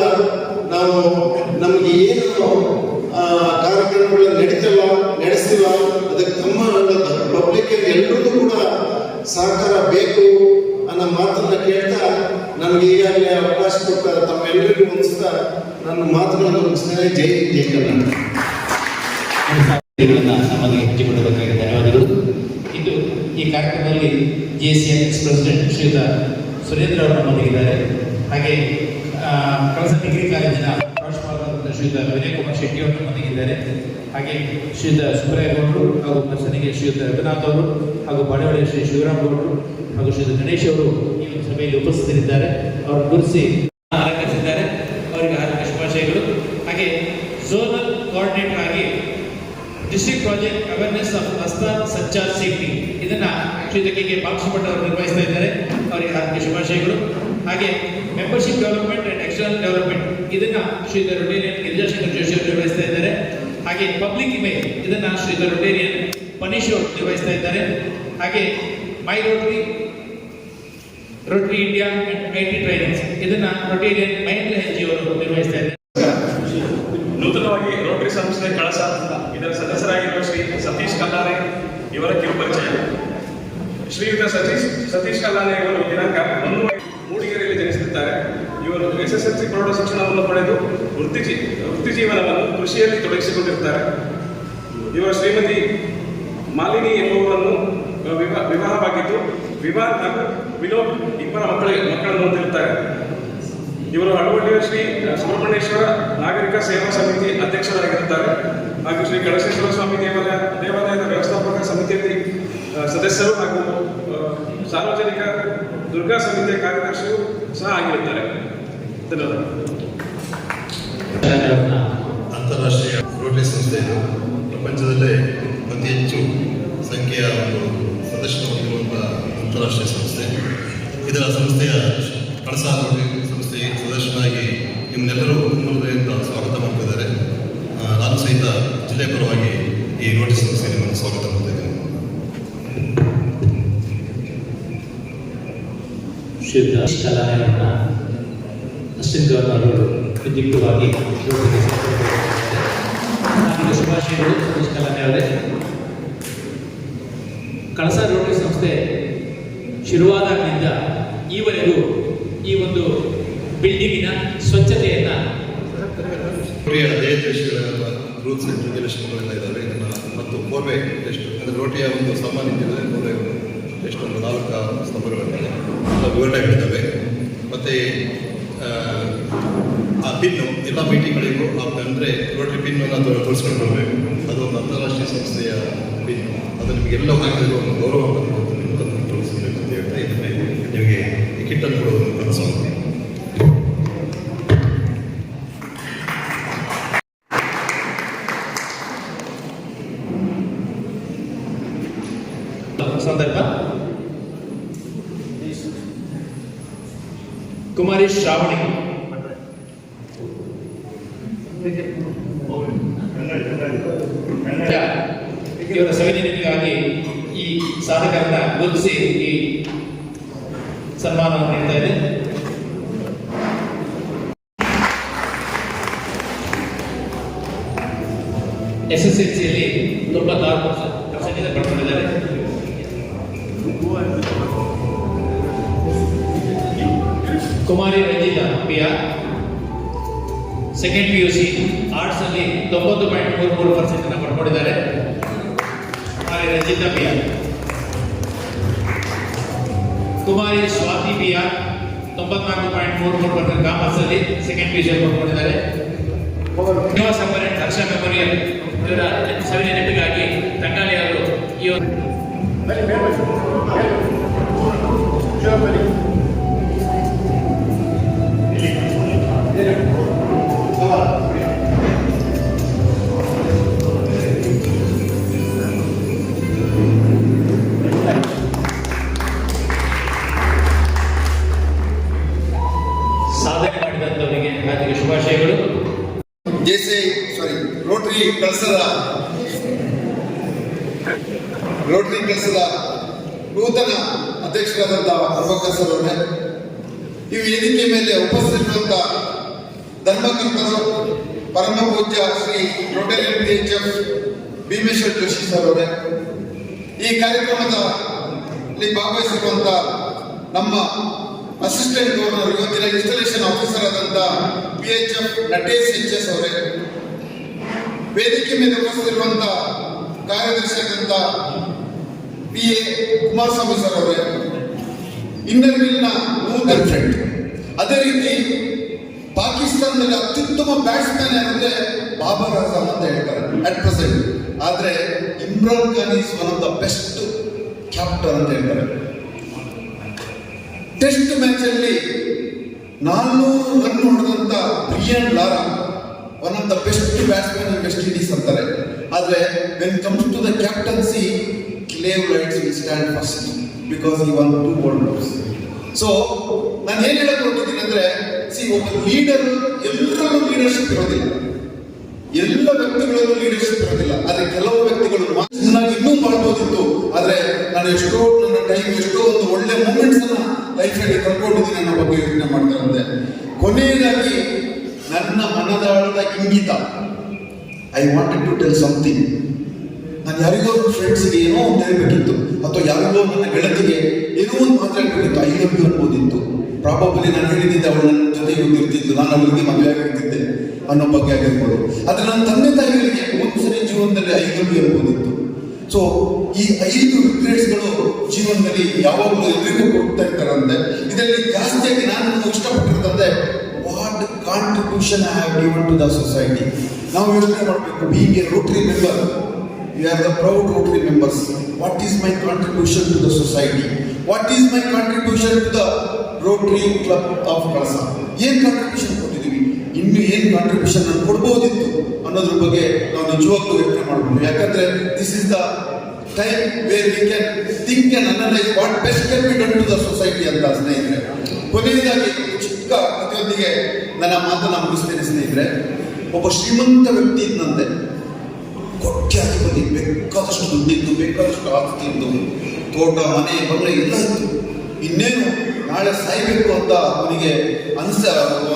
ನಾವು ನಮಗೆ ಏನು ಕಾರ್ಯಕ್ರಮಗಳು ನಡೆಸ್ತೀವ ಅದಕ್ಕೆ ತಮ್ಮ ಪಬ್ಲಿಕ್ ಎಲ್ಲರಿಗೂ ಕೂಡ ಸಹಕಾರ ಬೇಕು ಅನ್ನೋ ಮಾತನ್ನ ಕೇಳ್ತಾ, ನನಗೆ ಈಗಾಗಲೇ ಅವಕಾಶ ಕೊಟ್ಟ ತಮ್ಮೆಲ್ಲರಿಗೂ ಹೊಂದಿಸ್ತಾ ನನ್ನ ಮಾತುಗಳನ್ನು ಮುಗಿಸ್ತೇನೆ. ಜೈ ಜೈ ಕರ್ನಾಟಕ. ನಮಗೆ ಹಂಚಿಕೊಳ್ಳಬೇಕಾಗಿ ಧನ್ಯವಾದಗಳು. ಇಂದು ಈ ಕಾರ್ಯಕ್ರಮದಲ್ಲಿ JCN ಪ್ರೆಸಿಡೆಂಟ್ ಶ್ರೀಯುತ ಸುರೇಂದ್ರ ಅವರು ನಮ್ಮೊಂದಿಗಿದ್ದಾರೆ. ಹಾಗೆ ಕಳಸ ಡಿಗ್ರಿ ಕಾಲೇಜಿನ ಪ್ರಾಂಶುಪಾಲರಾದ ಶ್ರೀಯುತ ವಿನಯ್ ಕುಮಾರ್ ಶೆಟ್ಟಿ ಅವರು ನಮ್ಮೊಂದಿಗಿದ್ದಾರೆ. ಹಾಗೆ ಶ್ರೀಯುತ ಸುಬ್ರಾಯ ಗೌಡರು ಹಾಗೂ ಪ್ರಸನ್ನಿಗೆ ಶ್ರೀಯುತ ರಘುನಾಥ್ ಅವರು ಹಾಗೂ ಬಾಡವಾಡಿ ಶ್ರೀ ಶಿವರಾಮ್ ಗೌಡರು ಹಾಗೂ ಶ್ರೀಯುತ ಗಣೇಶ್ ಅವರು ಈ ಒಂದು ಸಭೆಯಲ್ಲಿ ಉಪಸ್ಥಿತರಿದ್ದಾರೆ. ಅವರು ಗುರುತಿಸಿ ಅಲಂಕರಿಸಿದ್ದಾರೆ. ಅವರಿಗೆ ಹಾರ್ದಿಕ ಶುಭಾಶಯಗಳು. ಹಾಗೆ ಝೋನಲ್ ಕೋಆರ್ಡಿನೇಟರ್ ಆಗಿ ಡಿಸ್ಟ್ರಿಕ್ಟ್ ಪ್ರಾಜೆಕ್ಟ್ ಅವೇರ್ನೆಸ್ ಆಫ್ ರಸ್ತಾ ಸಂಚಾರ್ ಸೇಫ್ಟಿ ಇದನ್ನ ಶ್ರೀಯುತ KK ಬಾಕ್ಷಭಟ್ ಅವರು ನಿರ್ವಹಿಸ್ತಾ ಇದ್ದಾರೆ. ಅವರಿಗೆ ಹಾರ್ದಿಕ ಶುಭಾಶಯಗಳು. ಹಾಗೆ membership development and external development ಇದನ್ನ ಶ್ರೀಯುತ ರೊಟೇರಿಯನ್ ಗಿರಿಜಾಶಂಕರ್ ಜೋಶಿ ಅವರು ನಿರ್ವಹಿಸ್ತಾ ಇದ್ದಾರೆ. ಹಾಗೆ ಪಬ್ಲಿಕ್ ಇಮೇಜ್ ಇದನ್ನ ಶ್ರೀಯುತ ರೊಟೇರಿಯನ್ ಪನೀಶ್ ಅವರು ನಿರ್ವಹಿಸ್ತಾ ಇದ್ದಾರೆ. ಹಾಗೆ my Rotary India and IT trainings ಇದನ್ನ ರೊಟೇರಿಯನ್ ಮಹೇಂದ್ರ ಹೆಜ್ಜಿ ಅವರು ನಿರ್ವಹಿಸ್ತಾ ಇದ್ದಾರೆ. ನೂತನವಾಗಿ ರೋಟರಿ ಸಂಸ್ಥೆ ಕಳಸ ಇದರ ಸದಸ್ಯರಾಗಿರುವ ಶ್ರೀ ಸತೀಶ್ ಕಲ್ಲಾರೆ ಇವರ ಕಿರುಪರಿಚಯ. ಶ್ರೀಯುತ ಸತೀಶ್ ಕಲ್ಲಾರೆ ಇವರು ದಿನಾಂಕ 1 ಮೂಡಿಗೆರೆಯಲ್ಲಿ ಜನಿಸಿರುತ್ತಾರೆ. ಇವರು SSLC ಪ್ರೌಢ ಶಿಕ್ಷಣವನ್ನು ಪಡೆದು ವೃತ್ತಿ ಜೀವನವನ್ನು ಕೃಷಿಯಲ್ಲಿ ತೊಡಗಿಸಿಕೊಂಡಿರುತ್ತಾರೆ. ಇವರ ಶ್ರೀಮತಿ ಮಾಲಿನಿ ಎಂಬುವರನ್ನು ವಿವಾಹವಾಗಿದ್ದು ವಿವಾನ್ ಹಾಗೂ ವಿನೋದ್ ಇಬ್ಬರ ಮಕ್ಕಳನ್ನು ಹೊಂದಿರುತ್ತಾರೆ. ಇವರು ಅಳವಳ್ಳಿಯ ಶ್ರೀ ಸುಬ್ರಹ್ಮಣ್ಯೇಶ್ವರ ನಾಗರಿಕ ಸೇವಾ ಸಮಿತಿ ಅಧ್ಯಕ್ಷರಾಗಿರುತ್ತಾರೆ. ಹಾಗೂ ಶ್ರೀ ಕಳಸೇಶ್ವರ ಸ್ವಾಮಿ ದೇವಾಲಯದ ವ್ಯವಸ್ಥಾಪಕ ಸಮಿತಿಯಲ್ಲಿ ಸದಸ್ಯರು ಹಾಗೂ ಸಾರ್ವಜನಿಕ ದುರ್ಗಾ ಸಮಿತಿಯ ಕಾರ್ಯದರ್ಶಿಯು ಸಹ ಆಗಿರುತ್ತಾರೆ. ಧನ್ಯವಾದ. ಅಂತಾರಾಷ್ಟ್ರೀಯ ರೋಟರಿ ಸಂಸ್ಥೆ ಇದು ಪ್ರಪಂಚದಲ್ಲೇ ಅತಿ ಹೆಚ್ಚು ಸಂಖ್ಯೆಯ ಒಂದು ಸದಸ್ಯರು ಹೊಂದಿರುವಂತಹ ಅಂತಾರಾಷ್ಟ್ರೀಯ ಸಂಸ್ಥೆ. ಇದರ ಸಂಸ್ಥೆಯ ಕಳಸ ರೋಟರಿ ಸಂಸ್ಥೆಯ ಸದಸ್ಯರಾಗಿ ನಿಮ್ಮನ್ನೆಲ್ಲರೂ ಹೃದಯದಿಂದ ಸ್ವಾಗತ ಮಾಡ್ತಿದ್ದಾರೆ. ನಾನು ಸಹಿತ ಜಿಲ್ಲೆ ಪರವಾಗಿ ಈ ರೋಟರಿ ಸಂಸ್ಥೆಗೆ ನಿಮ್ಮನ್ನು ಸ್ವಾಗತ ಮಾಡ್ತಿದ್ದೇನೆ. ಶ್ರೀಯುತ ಕಲಾನಯವರನ್ನ ಅಸಿಸ್ಟೆಂಟ್ ಗವರ್ನರ್ ಅವರು ವಿದ್ಯುಕ್ತವಾಗಿ ಶುಭಾಶಯಗಳು. ಸತೀಶ್ ಕಲಾನಯವರೇ, ಕಳಸ ರೋಟರಿ ಸಂಸ್ಥೆ ಶುರುವಾದಾಗಿನಿಂದ ಈವರೆಗೂ ಈ ಒಂದು ಬಿಲ್ಡಿಂಗಿನ ಸ್ವಚ್ಛತೆಯನ್ನ ದೇಶಗಳ ರೂಲ್ಸ್ ಅಂಡ್ ರೆಗ್ಯುಲೇಷನ್ಗಳೆಲ್ಲ ಇದ್ದಾವೆ. ಮತ್ತು ಕೋರ್ವೆ ಎಷ್ಟು ಅಂದರೆ ರೋಟಿಯ ಒಂದು ಸಾಮಾನ್ಯ ಕೋರ್ವೆ ಎಷ್ಟೊಂದು 4 ಸ್ತಂಭಗಳಿದ್ದಾವೆ, ವಿವರಣೆಗಳಿದ್ದಾವೆ. ಮತ್ತು ಆ ಪಿನ್ನು ಎಲ್ಲ ಮೀಟಿಂಗ್ಗಳಿಗೂ ಅಂದರೆ ರೋಟರಿ ಪಿನ್ನನ್ನು ತೋರಿಸ್ಕೊಂಡು ಬರಬೇಕು. ಅದು ಒಂದು ಅಂತಾರಾಷ್ಟ್ರೀಯ ಸಂಸ್ಥೆಯ ಪಿನ್ನು. ಅದು ನಿಮಗೆಲ್ಲ ಹಾಕಿದ್ರು ಒಂದು ಗೌರವ ಬಂದು ನಿಮ್ಮನ್ನು ತೋರಿಸಬೇಕು ಅಂತ ಹೇಳ್ತಾ ಇದನ್ನೇ ನಿಮಗೆ ಈ ಕಿಟ್ಟನ್ನು ಕೊಡೋದನ್ನು ಕೆಲಸ ಮಾಡ್ತೀವಿ. ಸಂದರ್ಭ ಕುಮಾರಿ ಶ್ರಾವಣಿ ಇವರ ಸವಿನೆನಪಿಗಾಗಿ ಈ ಸಾಧಕರನ್ನ ಗುರುತಿಸಿ ಈ ಸನ್ಮಾನವನ್ನು ನೀಡ್ತಾ ಇದೆ. SSLCಯಲ್ಲಿ 96% ಪಡ್ಕೊಂಡಿದ್ದಾರೆ. Kumari Ranjitha PR second PUC arts ಅಲ್ಲಿ 90.33% ಪಡ್ಕೊಂಡಿದ್ದಾರೆ. Kumari Ranjitha PR. Kumari Swathi PR 94.33% commerce ಅಲ್ಲಿ ಸೆಕೆಂಡ್ PUC ಪಡ್ಕೊಂಡಿದ್ದಾರೆ. ಶ್ರೀನಿವಾಸ ಅಂಬರೀಷ್ ಹರ್ಷ ಮೆಮೋರಿಯಲ್ ಇವರ ಸವಿನ ನೆನಪಿಗಾಗಿ ತಂಗಾಳಿ ಅವರು ಈ ಸಾಧನೆ ಮಾಡಿದಂಥವರಿಗೆ ಹಾರ್ದಿಕ ಶುಭಾಶಯಗಳು. ರೋಟರಿ ಕಳಿಸದ ನೂತನ ಅಧ್ಯಕ್ಷರಾದಂತಹ ಪ್ರಭಾಕರ್ ಸರ್ ಅವರೇ, ಈ ವೇದಿಕೆ ಮೇಲೆ ಉಪಸ್ಥಿತರಿರುವಂತ ಧರ್ಮಕರ್ತರು, ಪರಮ ಪೂಜ್ಯ Shri Rotary PHF Bhimeshwar Joshi sir ಅವರೇ, ಈ ಕಾರ್ಯಕ್ರಮದಲ್ಲಿ ಭಾಗವಹಿಸಿರುವಂತ ನಮ್ಮ ಅಸಿಸ್ಟೆಂಟ್ ಗವರ್ನರ್, ಇವತ್ತಿನ ಇನ್ಸ್ಟಾಲೇಷನ್ ಆಫೀಸರ್ ಆದಂತ PHF ನಟೇಶ್ HS ಅವರೇ, ವೇದಿಕೆ ಮೇಲೆ ಉಪಸ್ಥಿತಿರುವಂತ ಕಾರ್ಯದರ್ಶಿ ಆದಂತ PA ಕುಮಾರಸ್ವಾಮಿ ಸರ್ ಅವರೇ, ಇನ್ನರ್ ಮಿಲ್ನ ನೂತನ ಫ್ರೆಂಡ್. ಅದೇ ರೀತಿ ಪಾಕಿಸ್ತಾನದಲ್ಲಿ ಅತ್ಯುತ್ತಮ ಬ್ಯಾಟ್ಸ್ಮನ್ ಅಂದ್ರೆ ಬಾಬರ್ ಆಜಮ್ ಅಂತ ಹೇಳ್ತಾರೆ ಅಟ್ ಪ್ರೆಸೆಂಟ್. ಆದ್ರೆ Imran Khan is one of the best captain ಅಂತ ಹೇಳ್ತಾರೆ. ಟೆಸ್ಟ್ ಮ್ಯಾಚ್ ಅಲ್ಲಿ 400 ರನ್ ಹೊಡೆದಂತ Brian Lara one of the best batsman in West Indies ಅಂತಾರೆ. ಆದ್ರೆ when comes to the captaincy, Clive Wright will stand first because he won 2 World Cups. So ನಾನು ಏನ್ ಹೇಳಕ್ ಹೊರಟಿದ್ದೀನಿ ಅಂದ್ರೆ, ಒಬ್ಬ ಲೀಡರ್ ಎಲ್ಲರಲ್ಲೂ ಲೀಡರ್ಶಿಪ್ ಇರೋದಿಲ್ಲ, ಎಲ್ಲ ವ್ಯಕ್ತಿಗಳಲ್ಲೂ ಲೀಡರ್ಶಿಪ್ ಇರೋದಿಲ್ಲ. ಆದ್ರೆ ಕೆಲವು ವ್ಯಕ್ತಿಗಳು ಚೆನ್ನಾಗಿ ಇನ್ನೂ ಮಾಡ್ಬೋದಿತ್ತು. ಆದ್ರೆ ನಾನು ನನ್ನ ಟೈಮ್ ಎಷ್ಟೋ ಒಂದು ಒಳ್ಳೆ ಮೂಮೆಂಟ್ಸ್ ಅನ್ನ ಲೈಫಲ್ಲಿ ಕಳ್ಕೊಂಡಿದ್ದೀನಿ ಅನ್ನೋ ಬಗ್ಗೆ ಯೋಚನೆ ಮಾಡ್ತಾರಂತೆ. ಕೊನೆಯದಾಗಿ ನನ್ನ ಮನದಾಳದ ಇಂಗಿತ, I wanted to tell something. ನಾನು ಯಾರಿಗೋ ಫ್ರೆಂಡ್ಸ್ಗೆ ಏನೋ ಒಂದು ಹೇಳ್ಬೇಕಿತ್ತು, ಅಥವಾ ಯಾರಿಗೋ ನನ್ನ ಗೆಳತಿಗೆ ಏನೋ ಒಂದು ಮಾತಾಡ್ಬೇಕಿತ್ತು, ಐ ಲವ್ ಯು ಅನ್ಬೋದಿತ್ತು. ಪ್ರಾಬಬ್ಲಿ ನಾನು ಹೇಳಿದ್ದೆ ಅವಳು ನನ್ನ ಜೊತೆ ಇರ್ತಿದ್ದು, ನಾನು ಅವಳಿಗೆ ಮದುವೆ ಆಗಿರ್ತಿದ್ದೆ ಅನ್ನೋ ಬಗ್ಗೆ ಆಗಿರ್ಬೋದು. ಆದ್ರೆ ನನ್ನ ತಂದೆ ತಾಯಿಗಳಿಗೆ ಒಂದ್ಸರಿ ಜೀವನದಲ್ಲಿ ಐ ಲವ್ ಯು ಅನ್ಬೋದಿತ್ತು. ಸೊ ಈ 5 ರಿಗ್ರೆಟ್ಸ್ಗಳು ಜೀವನದಲ್ಲಿ ಯಾವಾಗಲೂ ಎಲ್ರಿಗೂ ಕೊಡ್ತಾ ಇರ್ತಾರಂತೆ. ಇದರಲ್ಲಿ ಜಾಸ್ತಿಯಾಗಿ ನಾನು ಇಷ್ಟಪಟ್ಟಿರೋದಂದ್ರೆ, what contribution I have given to the society. ನಾವು ಯೋಚನೆ ಮಾಡಬೇಕು, being a Rotary member, we are the proud Rotary members. What is my contribution to the society? What is my contribution to the Rotary Club of Kalasa? ಏನು contribution ಕೊಟ್ಟಿದ್ದೀವಿ, ಇನ್ನು ಏನು contribution ನಾನು ಕೊಡ್ಬೋದಿತ್ತು ಅನ್ನೋದ್ರ ಬಗ್ಗೆ ನಾವು ನಿಜವಾಗ್ಲೂ ಯೋಚನೆ ಮಾಡಬೇಕು. ಯಾಕಂದ್ರೆ this is the time where we can think and analyse what best can be done to the society ಅಂತ. ಸ್ನೇಹಿತರೆ, ಕೊನೆಯದಾಗಿ ಚಿಕ್ಕ ಕಥೆಯೊಂದಿಗೆ ನನ್ನ ಮಾತನ್ನ ಮುಗಿಸ್ತೇನೆ. ಸ್ನೇಹಿತರೆ, ಒಬ್ಬ ಶ್ರೀಮಂತ ವ್ಯಕ್ತಿ ಇದ್ದಂತೆ, ಕೋಟ್ಯಾಧಿಪತಿ, ಬೇಕಾದಷ್ಟು ದುಡ್ಡಿದ್ದು, ಬೇಕಾದಷ್ಟು ಆಸ್ತಿ ಇದ್ದು, ತೋಟ, ಮನೆ, ಬಂಗಲೆ ಎಲ್ಲ ಇತ್ತು. ಇನ್ನೇನು ನಾಳೆ ಸಾಯ್ಬೇಕು ಅಂತ ಅವನಿಗೆ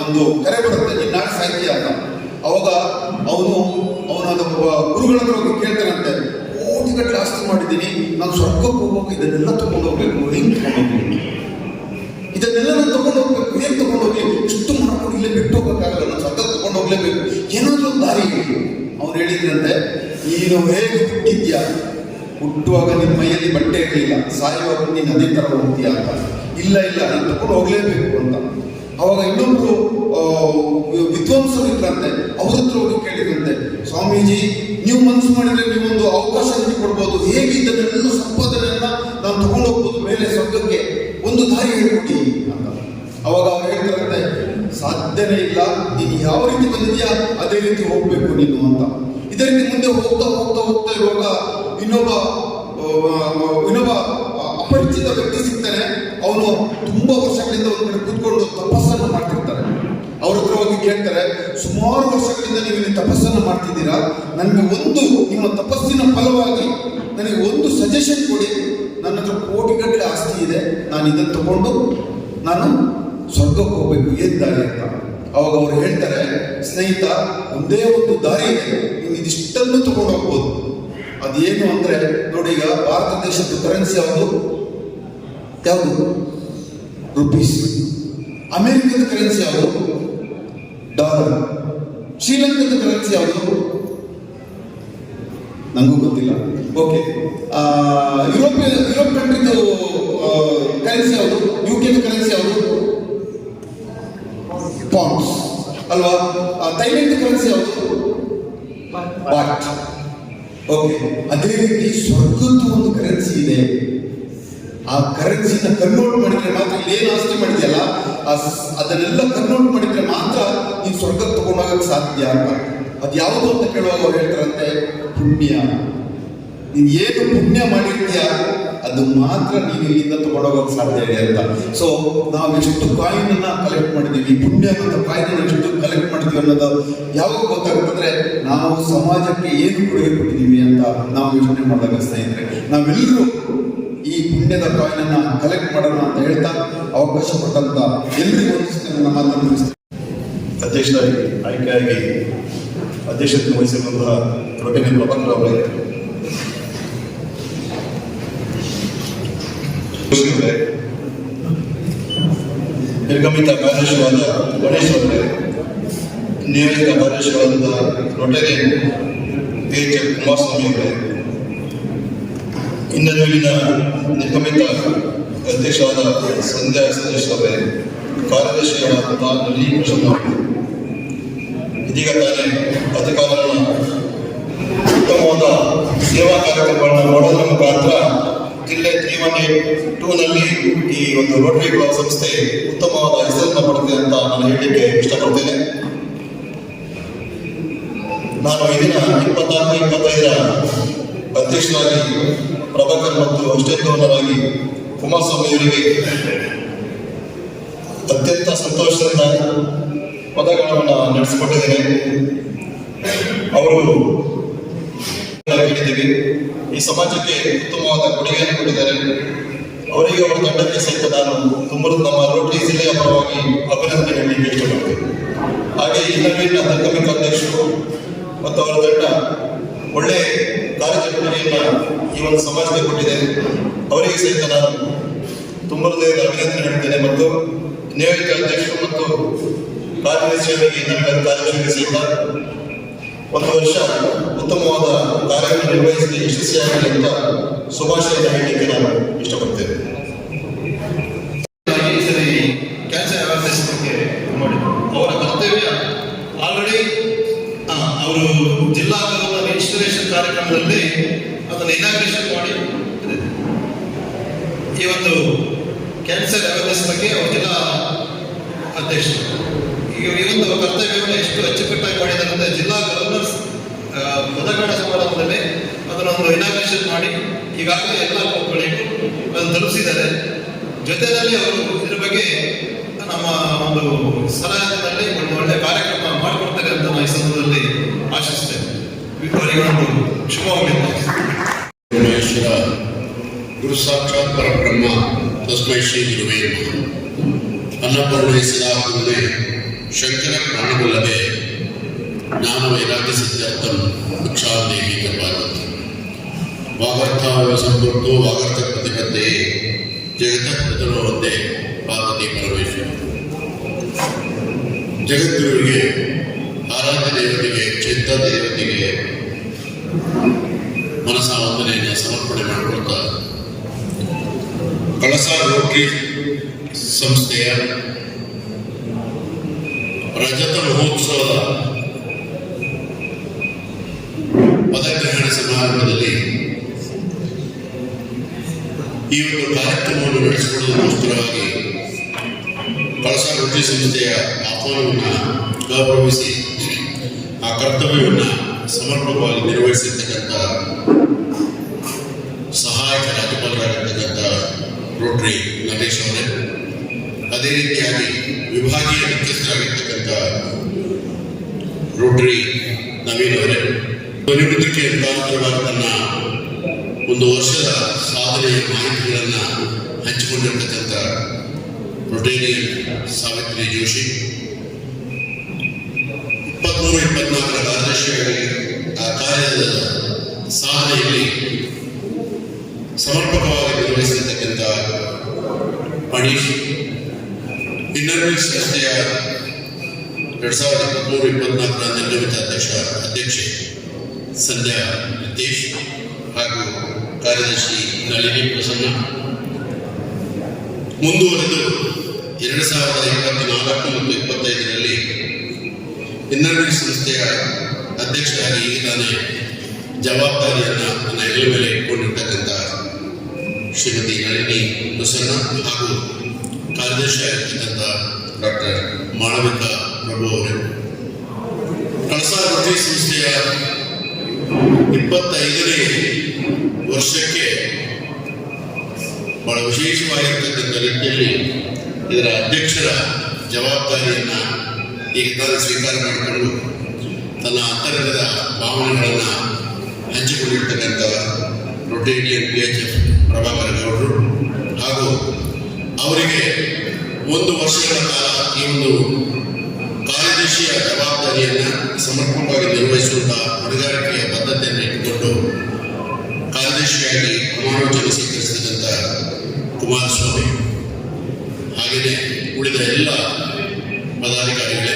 ಒಂದು ಕರೆ ಬರುತ್ತೆ, ನೀನು ನಾಳೆ ಸಾಯ್ತೀಯ ಅಂತ. ಅವಾಗ ಅವನ ಗುರುಗಳ ಹತ್ರ ಹೋಗಿ ಕೇಳ್ತಾನಂತೆ, ಕೋಟಿಗಟ್ಟಲೆ ಆಸ್ತಿ ಮಾಡಿದ್ದೀನಿ, ನಾನು ಸ್ವರ್ಗಕ್ಕೆ ಹೋಗೋಕೆ ಇದನ್ನೆಲ್ಲ ತಗೊಂಡು ಹೋಗ್ಬೇಕು, ಹೆಂಗೆ ತಗೊಂಡೋಗ್ಬೇಕು, ಇದನ್ನೆಲ್ಲ ನಾನು ತಗೊಂಡು ಹೋಗ್ಬೇಕು, ಹೇಗೆ ತಗೊಂಡು ಹೋಗ್ಲಿ, ಇಷ್ಟು ಮಾಡ್ಕೊಂಡು ಇಲ್ಲೇ ಬಿಟ್ಟು ಹೋಗೋಕ್ಕಾಗಲ್ಲ, ನಾನು ಸ್ವರ್ಗ ತಗೊಂಡು ಹೋಗ್ಲೇಬೇಕು, ಏನಾದರೂ ದಾರಿ ಹೇಳಿ. ಅವ್ನು ಹೇಳಿದ್ರಂತೆ, ನೀನು ಹೇಗೆ ಹುಟ್ಟಿದ್ಯಾ, ಹುಟ್ಟುವಾಗ ನಿನ್ನ ಮೈಯಲ್ಲಿ ಬಟ್ಟೆ ಇರಲಿಲ್ಲ, ಸಾಯುವಾಗ ನೀನು ಅದೇ ಥರ ಹೋಗ್ತೀಯಾ ಅಂತ. ಇಲ್ಲ ನಾನು ತಗೊಂಡು ಹೋಗ್ಲೇಬೇಕು ಅಂತ. ಅವಾಗ ಇನ್ನೊಬ್ರು ವಿದ್ವಾಂಸರು ಇದ್ರಂತೆ, ಅವ್ರ ಹತ್ರ ಹೋಗಿ ಕೇಳಿದ್ರಂತೆ, ಸ್ವಾಮೀಜಿ ನೀವು ಮನಸ್ಸು ಮಾಡಿದ್ರೆ ನೀವೊಂದು ಅವಕಾಶ ಕೊಡ್ಬೋದು, ಹೇಗೆ ಇದನ್ನೆಲ್ಲ ಸಂಪಾದನೆಯನ್ನ ನಾನು ತಗೊಂಡು ಹೋಗ್ಬೋದು ಮೇಲೆ ಸ್ವರ್ಗಕ್ಕೆ, ಒಂದು ದಾರಿ ಹೇಳ್ಕೊಡಿ ಅಂತ. ಅವಾಗ ಅವ್ರು ಹೇಳ್ತಾರಂತೆ, ಸಾಧ್ಯನೇ ಇಲ್ಲ, ನೀನು ಯಾವ ರೀತಿ ಬಂದಿದ್ಯಾ ಅದೇ ರೀತಿ ಹೋಗ್ಬೇಕು ನೀನು ಅಂತ. ಇದೇ ರೀತಿ ಮುಂದೆ ಹೋಗ್ತಾ ಇರುವಾಗ ಇನ್ನೊಬ್ಬ ಅಪರಿಚಿತ ವ್ಯಕ್ತಿ ಸಿಗ್ತಾನೆ. ಅವನು ತುಂಬಾ ವರ್ಷಗಳಿಂದ ಒಂದು ಕಡೆ ಕೂತ್ಕೊಂಡು ತಪಸ್ಸನ್ನು ಮಾಡ್ತಿರ್ತಾರೆ. ಅವ್ರ ಹತ್ರ ಹೋಗಿ ಕೇಳ್ತಾರೆ, ಸುಮಾರು ವರ್ಷಗಳಿಂದ ನೀವು ಇಲ್ಲಿ ತಪಸ್ಸನ್ನು ಮಾಡ್ತಿದ್ದೀರಾ, ನನಗೆ ನಿಮ್ಮ ತಪಸ್ಸಿನ ಫಲವಾಗಿ ನನಗೆ ಒಂದು ಸಜೆಷನ್ ಕೊಡಿ, ನನ್ನ ಹತ್ರ ಕೋಟಿಗಟ್ಟಲೆ ಆಸ್ತಿ ಇದೆ, ನಾನು ಇದನ್ನು ತಗೊಂಡು ನಾನು ಸ್ವರ್ಗಕ್ಕೆ ಹೋಗ್ಬೇಕು, ಏನ್ ದಾರಿ ಅಂತ. ಅವಾಗ ಅವ್ರು ಹೇಳ್ತಾರೆ, ಸ್ನೇಹಿತ, ಒಂದೇ ಒಂದು ದಾರಿ ಇದೆ, ನೀವು ಇದಿಷ್ಟನ್ನು ತಗೊಂಡು ಹೋಗ್ಬೋದು. ಅದೇನು ಅಂದ್ರೆ ನೋಡಿ, ಈಗ ಭಾರತ ದೇಶದ ಕರೆನ್ಸಿ ಯಾವುದು ರುಪೀಸ್, ಅಮೆರಿಕದ ಕರೆನ್ಸಿ ಯಾವುದು ಡಾಲರ್, ಶ್ರೀಲಂಕಾದ ಕರೆನ್ಸಿ ಯಾವುದು ನಂಗೂ ಗೊತ್ತಿಲ್ಲ. ಓಕೆ, ಯುರೋಪ್ ಕಂಟ್ರಿದು ಕರೆನ್ಸಿ ಯಾವುದು, UK ಕರೆನ್ಸಿ ಯಾವುದು ಪೌಂಡ್ಸ್ ಅಲ್ವಾ, ಥೈಲ್ಯಾಂಡ್ ಕರೆನ್ಸಿ ಯಾವುದು ಬಾಟ್. ಓಕೆ, ಅದೇ ರೀತಿ ಸ್ವರ್ಗದ್ದು ಒಂದು ಕರೆನ್ಸಿ ಇದೆ. ಆ ಕರೆನ್ಸಿನ ಕನ್ವರ್ಟ್ ಮಾಡಿದ್ರೆ ಮಾತ್ರ, ಏನು ಆಸ್ತಿ ಮಾಡಿದೆಯಲ್ಲ ಅದನ್ನೆಲ್ಲ ಕನ್ವರ್ಟ್ ಮಾಡಿದ್ರೆ ಮಾತ್ರ ನೀವು ಸ್ವರ್ಗಕ್ಕೆ ತಗೊಂಡೋಗಕ್ಕೆ ಸಾಧ್ಯ ಅಂತ. ಅದು ಯಾವುದು ಅಂತ ಕೇಳುವಾಗ ಅವ್ರು ಹೇಳ್ತಾರಂತೆ, ಪುಣ್ಯ. ನೀನು ಏನು ಪುಣ್ಯ ಮಾಡಿರ್ತೀಯ ಅದು ಮಾತ್ರ ನೀನು ಇಲ್ಲಿಂದ ತಗೊಂಡೋಗೋಕೆ ಸಾಧ್ಯ ಇದೆ ಅಂತ. ಸೊ ನಾವು ಎಷ್ಟು ಕಾಯಿನನ್ನು ಕಲೆಕ್ಟ್ ಮಾಡಿದ್ದೀವಿ, ಪುಣ್ಯ ಮತ್ತು ಕಾಯಿನ ಎಷ್ಟು ಕಲೆಕ್ಟ್ ಮಾಡ್ತೀವಿ ಅನ್ನೋದು ಯಾವಾಗ ಗೊತ್ತಾಗುತ್ತಂದ್ರೆ ನಾವು ಸಮಾಜಕ್ಕೆ ಏನು ಕೊಡುಗೆ ಕೊಟ್ಟಿದ್ದೀವಿ ಅಂತ ನಾವು ಯೋಚನೆ ಮಾಡಿದಾಗ ಸ್ನೇಹಿತರೆ, ನಾವೆಲ್ಲರೂ ಈ ಪುಣ್ಯದ ಕಾಯಿನನ್ನು ಕಲೆಕ್ಟ್ ಮಾಡೋಣ ಅಂತ ಹೇಳ್ತಾ ಅವಕಾಶ ಕೊಟ್ಟಂತ ಎಲ್ಲರಿಗೂ ನನ್ನ ಮಾತನ್ನು ಮುಗಿಸ್ತೇನೆ. ಅಧ್ಯಕ್ಷರಾಗಿ ಆಯ್ಕೆಯಾಗಿ ಅಧ್ಯಕ್ಷತೆ ವಹಿಸಿರುವಂತಹ ರೋಟರಿ ಪ್ರಭಾಕರ್ ಅವರೇ, ನಿರ್ಗಮಿತ ಕಾರ್ಯದರ್ಶಿಯಾದ ಗಣೇಶ್ ಅವರೇ, ನಿಯೋಜಿತ ಕಾರ್ಯದರ್ಶಿಯಾದ ರೋಟರಿ PH ಕುಮಾರಸ್ವಾಮಿ ಅವರೇ, ಇನ್ನೂರಿನ ನಿರ್ಗಮಿತ ಅಧ್ಯಕ್ಷರಾದ ಸಂಧ್ಯಾ ಸತೀಶ್ ಅವರೇ, ಕಾರ್ಯದರ್ಶಿಯಾದ ನಳಿನಿ ಪ್ರಸನ್ನ ಅವರೇ, ಇದೀಗ ತಾನೇ ಅಧಿಕಾರಿಗಳನ್ನ ಉತ್ತಮವಾದ ಸೇವಾ ಕಾರ್ಯಕ್ರಮಗಳನ್ನ ಮಾಡೋದ್ರ ಮುಖಾಂತರ ಜಿಲ್ಲೆ 318-2ನಲ್ಲಿ ಈ ಒಂದು ರೋಟರಿ ಕ್ಲಬ್ ಸಂಸ್ಥೆ ಉತ್ತಮವಾದ ಹೆಸರನ್ನು ಪಡೆದಿದೆ ಅಂತ ನಾನು ಹೇಳಲಿಕ್ಕೆ ಇಷ್ಟಪಡ್ತೇನೆ. ನಾನು ಈ ದಿನ 24-25ರ ಅಧ್ಯಕ್ಷರಾಗಿ ಪ್ರಭಾಕರ್ ಮತ್ತು ಸ್ಟೇಟ್ ಗವರ್ನರ್ ಕುಮಾರಸ್ವಾಮಿ ಅವರಿಗೆ ಅತ್ಯಂತ ಸಂತೋಷದಿಂದ ಪದಗಳನ್ನು ನಡೆಸಿಕೊಟ್ಟಿದ್ದೇನೆ. ಅವರು ಹೇಳಿದ್ದೀವಿ, ಈ ಸಮಾಜಕ್ಕೆ ಉತ್ತಮವಾದ ಕೊಡುಗೆಯನ್ನು ಕೊಟ್ಟಿದ್ದಾರೆ. ಅವರಿಗೆ ಅವರ ತಂಡಕ್ಕೆ ಸಹಿತ ನಾನು ನಮ್ಮ ರೋಟರಿ ಜಿಲ್ಲೆಯ ಪರವಾಗಿ ಅಭಿನಂದನೆ ಹೇಳಲಿಕ್ಕೆ ಇಷ್ಟಪಡ್ತೇನೆ. ಹಾಗೆ ಇನ್ನೊಂದಿನ ನಿರ್ಗಮಿತ ಅಧ್ಯಕ್ಷರು ಮತ್ತು ಅವರ ತಂಡ ಒಳ್ಳೆ ಕಾರ್ಯಚಟುವಟಿಕೆಯನ್ನು ಈ ಒಂದು ಸಮಾಜಕ್ಕೆ ಕೊಟ್ಟಿದೆ. ಅವರಿಗೆ ಸಹಿತ ನಾನು ತುಂಬ ಹೃದಯದ ಅಭಿನಂದನೆ ಹೇಳ್ತೇನೆ. ಮತ್ತು ನಿಯೋಜಿತ ಅಧ್ಯಕ್ಷರು ಮತ್ತು ಕಾರ್ಯದರ್ಶಿಯವರಿಗೆ ನಮಗೆ ಕಾರ್ಯದರ್ಶಿಗೆ ಸಹಿತ 1 ವರ್ಷ ಉತ್ತಮವಾದ ಕಾರ್ಯವನ್ನು ನಿರ್ವಹಿಸಿ ಯಶಸ್ವಿಯಾಗಲಿ ಅಂತ ಶುಭಾಶಯವನ್ನು ಹೇಳಲಿಕ್ಕೆ ನಾನು ಇಷ್ಟಪಡ್ತೇನೆ. ಈ ಸರಿ ಕ್ಯಾನ್ಸರ್ ಅವೇರ್ನೆಸ್ ಬಗ್ಗೆ ಮಾಡಿದ್ರು. ಅವರ ಕರ್ತವ್ಯ ಆಲ್ರೆಡಿ ಅವರು ಜಿಲ್ಲಾ ಇನ್ಸ್ಟಾಲೇಷನ್ ಕಾರ್ಯಕ್ರಮದಲ್ಲಿ ಅದನ್ನು ಇನಾಗ್ರೇಷನ್ ಮಾಡಿ ಈ ಒಂದು ಕ್ಯಾನ್ಸರ್ ಅವೇರ್ನೆಸ್ ಬಗ್ಗೆ ಅವರು ಜಿಲ್ಲಾ ಅಧ್ಯಕ್ಷರು ಈ ಒಂದು ಕರ್ತವ್ಯವನ್ನು ಎಷ್ಟು ಅಚ್ಚುಕಟ್ಟಾಗಿ ಮಾಡಿದ್ದಾರೆ ಅಂದರೆ ಜಿಲ್ಲಾ ಗವರ್ನರ್ಸ್ ಪದಗ್ರಹಣ ಸಮಾರಂಭದಲ್ಲಿ ಅದನ್ನೊಂದು ಇನಾಗ್ರೇಷನ್ ಮಾಡಿ ಈಗಾಗಲೇ ಎಲ್ಲ ಕ್ಲಬ್ಗಳಿಗೂ ಅದನ್ನು ತಲುಪಿಸಿದ್ದಾರೆ. ಜೊತೆಯಲ್ಲಿ ಅವರು ಇದ್ರ ಬಗ್ಗೆ ನಮ್ಮ ಒಂದು ಸಲಹೆಯಲ್ಲಿ ಒಂದು ಒಳ್ಳೆಯ ಕಾರ್ಯಕ್ರಮ ಮಾಡಿಕೊಡ್ತಾರೆ ಅಂತ ನಾನು ಈ ಸಂದರ್ಭದಲ್ಲಿ ಆಶಿಸ್ತೇನೆ. ಅವರಿಗೆ ಒಂದು ಶುಭವಾಗಲಿ. ಪರಮೇಶ್ವರ ಗುರು ಸಾಕ್ಷಾತ್ ಪರಬ್ರಹ್ಮ ತಸ್ಮೈ ಶ್ರೀ ಗುರುವೇ ನಮಃ. ಅನ್ನಪೂರ್ಣೆ ಸದಾಪೂರ್ಣೆ ಶಂಕರ ಪ್ರಾಣಗೊಲ್ಲದೆ ಜ್ಞಾನ ವೈರಾಗ್ಯ ಸಿದ್ಧಾರ್ಥಂ ಭಿಕ್ಷಾದೇವಿ ಕರ್ಪಾರ್ಥ ವಾಗರ್ಥ ಸಂಪೂರ್ಣೋ ವಾಗರ್ಥ ಪ್ರತಿಪತ್ತೆ ಜಗತಃ ಪ್ರತನೋ ಒಂದೇ ಪಾರ್ವತಿ ಪರಮೇಶ್ವರ. ಜಗದ್ಗುರುವಿಗೆ, ಆರಾಧ್ಯ ದೇವತೆಗೆ, ಚಿತ್ತ ದೇವತೆಗೆ ಮನಸ ವಂದನೆಯನ್ನು ಸಮರ್ಪಣೆ ಮಾಡಿಕೊಳ್ತಾ ಕಳಸ ರೋಟರಿ ಸಂಸ್ಥೆಯ ರಜತ ಮಹೋತ್ಸವದ ಪದಗ್ರಹಣ ಸಮಾರಂಭದಲ್ಲಿ ಈ ಒಂದು ಕಾರ್ಯಕ್ರಮವನ್ನು ನಡೆಸಿಕೊಳ್ಳುವುದಕ್ಕೋಸ್ಕರವಾಗಿ ಕಳಸ ರೋಟರಿ ಸಂಸ್ಥೆಯ ಆಹ್ವಾನವನ್ನು ಗೌರವಿಸಿ ಆ ಕರ್ತವ್ಯವನ್ನು ಸಮರ್ಪಕವಾಗಿ ನಿರ್ವಹಿಸಿರ್ತಕ್ಕಂಥ ಸಹಾಯಕ ರಾಜ್ಯಪಾಲರಾಗಿರ್ತಕ್ಕಂಥ ರೋಟರಿ ನರೇಶ್ ಅವರೇ, ಅದೇ ರೀತಿಯಾಗಿ ವಿಭಾಗೀಯ ಮುಖ್ಯಸ್ಥರಾಗಿರ್ತಕ್ಕಂಥ ರೋಟರಿ ನವೀನ್ ಅವರೇ, ಧ್ವನಿವೃತ್ತಿಗೆ ಮುಖಾಂತರವಾಗಿ ತನ್ನ 1 ವರ್ಷದ ಸಾಧನೆಯ ಮಾಹಿತಿಗಳನ್ನು ಹಂಚಿಕೊಂಡಿರ್ತಕ್ಕಂಥ ರೋಟೇರಿಯನ್ ಸಾವಿತ್ರಿ ಜೋಶಿ, 23-24ರ ಕಾರ್ಯದರ್ಶಿಯಾಗಿ ಆ ಕಾರ್ಯದ ಸಾಧನೆಯಲ್ಲಿ ಸಮರ್ಪಕವಾಗಿ ನಿರ್ವಹಿಸಿರ್ತಕ್ಕಂಥ ಪಣೀಶ್, ಇನ್ನರ್ವಿಲ್ ಸಂಸ್ಥೆಯ 2023-24ರ ನಿರ್ಗಮಿತ ಅಧ್ಯಕ್ಷೆ ಸಂಧ್ಯಾ ನಿತೇಶ್ ಹಾಗೂ ಕಾರ್ಯದರ್ಶಿ ನಳಿನಿ ಪ್ರಸನ್ನ, ಮುಂದುವರೆದು 2024 ಮತ್ತು 25ರಲ್ಲಿ ಇನ್ನರ್ವಿಲ್ ಸಂಸ್ಥೆಯ ಅಧ್ಯಕ್ಷರಾಗಿ ಈಗ ತಾನೇ ಜವಾಬ್ದಾರಿಯನ್ನು ನನ್ನ ಹೆಗಲ ಮೇಲೆ ಇಟ್ಕೊಂಡಿರ್ತಕ್ಕಂಥ ಶ್ರೀಮತಿ ನಳಿನಿ ಪ್ರಸನ್ನ ಹಾಗೂ ಕಾರ್ಯದರ್ಶಿಯಾಗಿರ್ತಕ್ಕಂಥ ಡಾಕ್ಟರ್ ಮಾಳವಿಕಾ ಪ್ರಭು ಅವರು, ಕಳಸ ರೋಟರಿ ಸಂಸ್ಥೆಯ 25ನೇ ವರ್ಷಕ್ಕೆ ಬಹಳ ವಿಶೇಷವಾಗಿರ್ತಕ್ಕಂಥ ರೀತಿಯಲ್ಲಿ ಇದರ ಅಧ್ಯಕ್ಷರ ಜವಾಬ್ದಾರಿಯನ್ನು ಈಗ ತಾನು ಸ್ವೀಕಾರ ಮಾಡಿಕೊಂಡು ತನ್ನ ಅಂತರಂಗದ ಭಾವನೆಗಳನ್ನು ಹಂಚಿಕೊಂಡಿರ್ತಕ್ಕಂಥ ರೊಟೇರಿಯನ್ PHF ಪ್ರಭಾಕರ ಗೌಡರು ಹಾಗೂ ಅವರಿಗೆ 1 ವರ್ಷಗಳ ಕಾಲ ಈ ಒಂದು ಕಾರ್ಯದರ್ಶಿಯ ಜವಾಬ್ದಾರಿಯನ್ನು ಸಮರ್ಪಕವಾಗಿ ನಿರ್ವಹಿಸುವಂತಹ ಹೊಣೆಗಾರಿಕೆಯ ಬದ್ಧತೆಯನ್ನು ಇಟ್ಟುಕೊಂಡು ಕಾರ್ಯದರ್ಶಿಯಾಗಿ ಪ್ರಮಾಣವಚನ ಸ್ವೀಕರಿಸಿದಂಥ ಕುಮಾರಸ್ವಾಮಿ ಹಾಗೆಯೇ ಉಳಿದ ಎಲ್ಲ ಪದಾಧಿಕಾರಿಗಳೇ,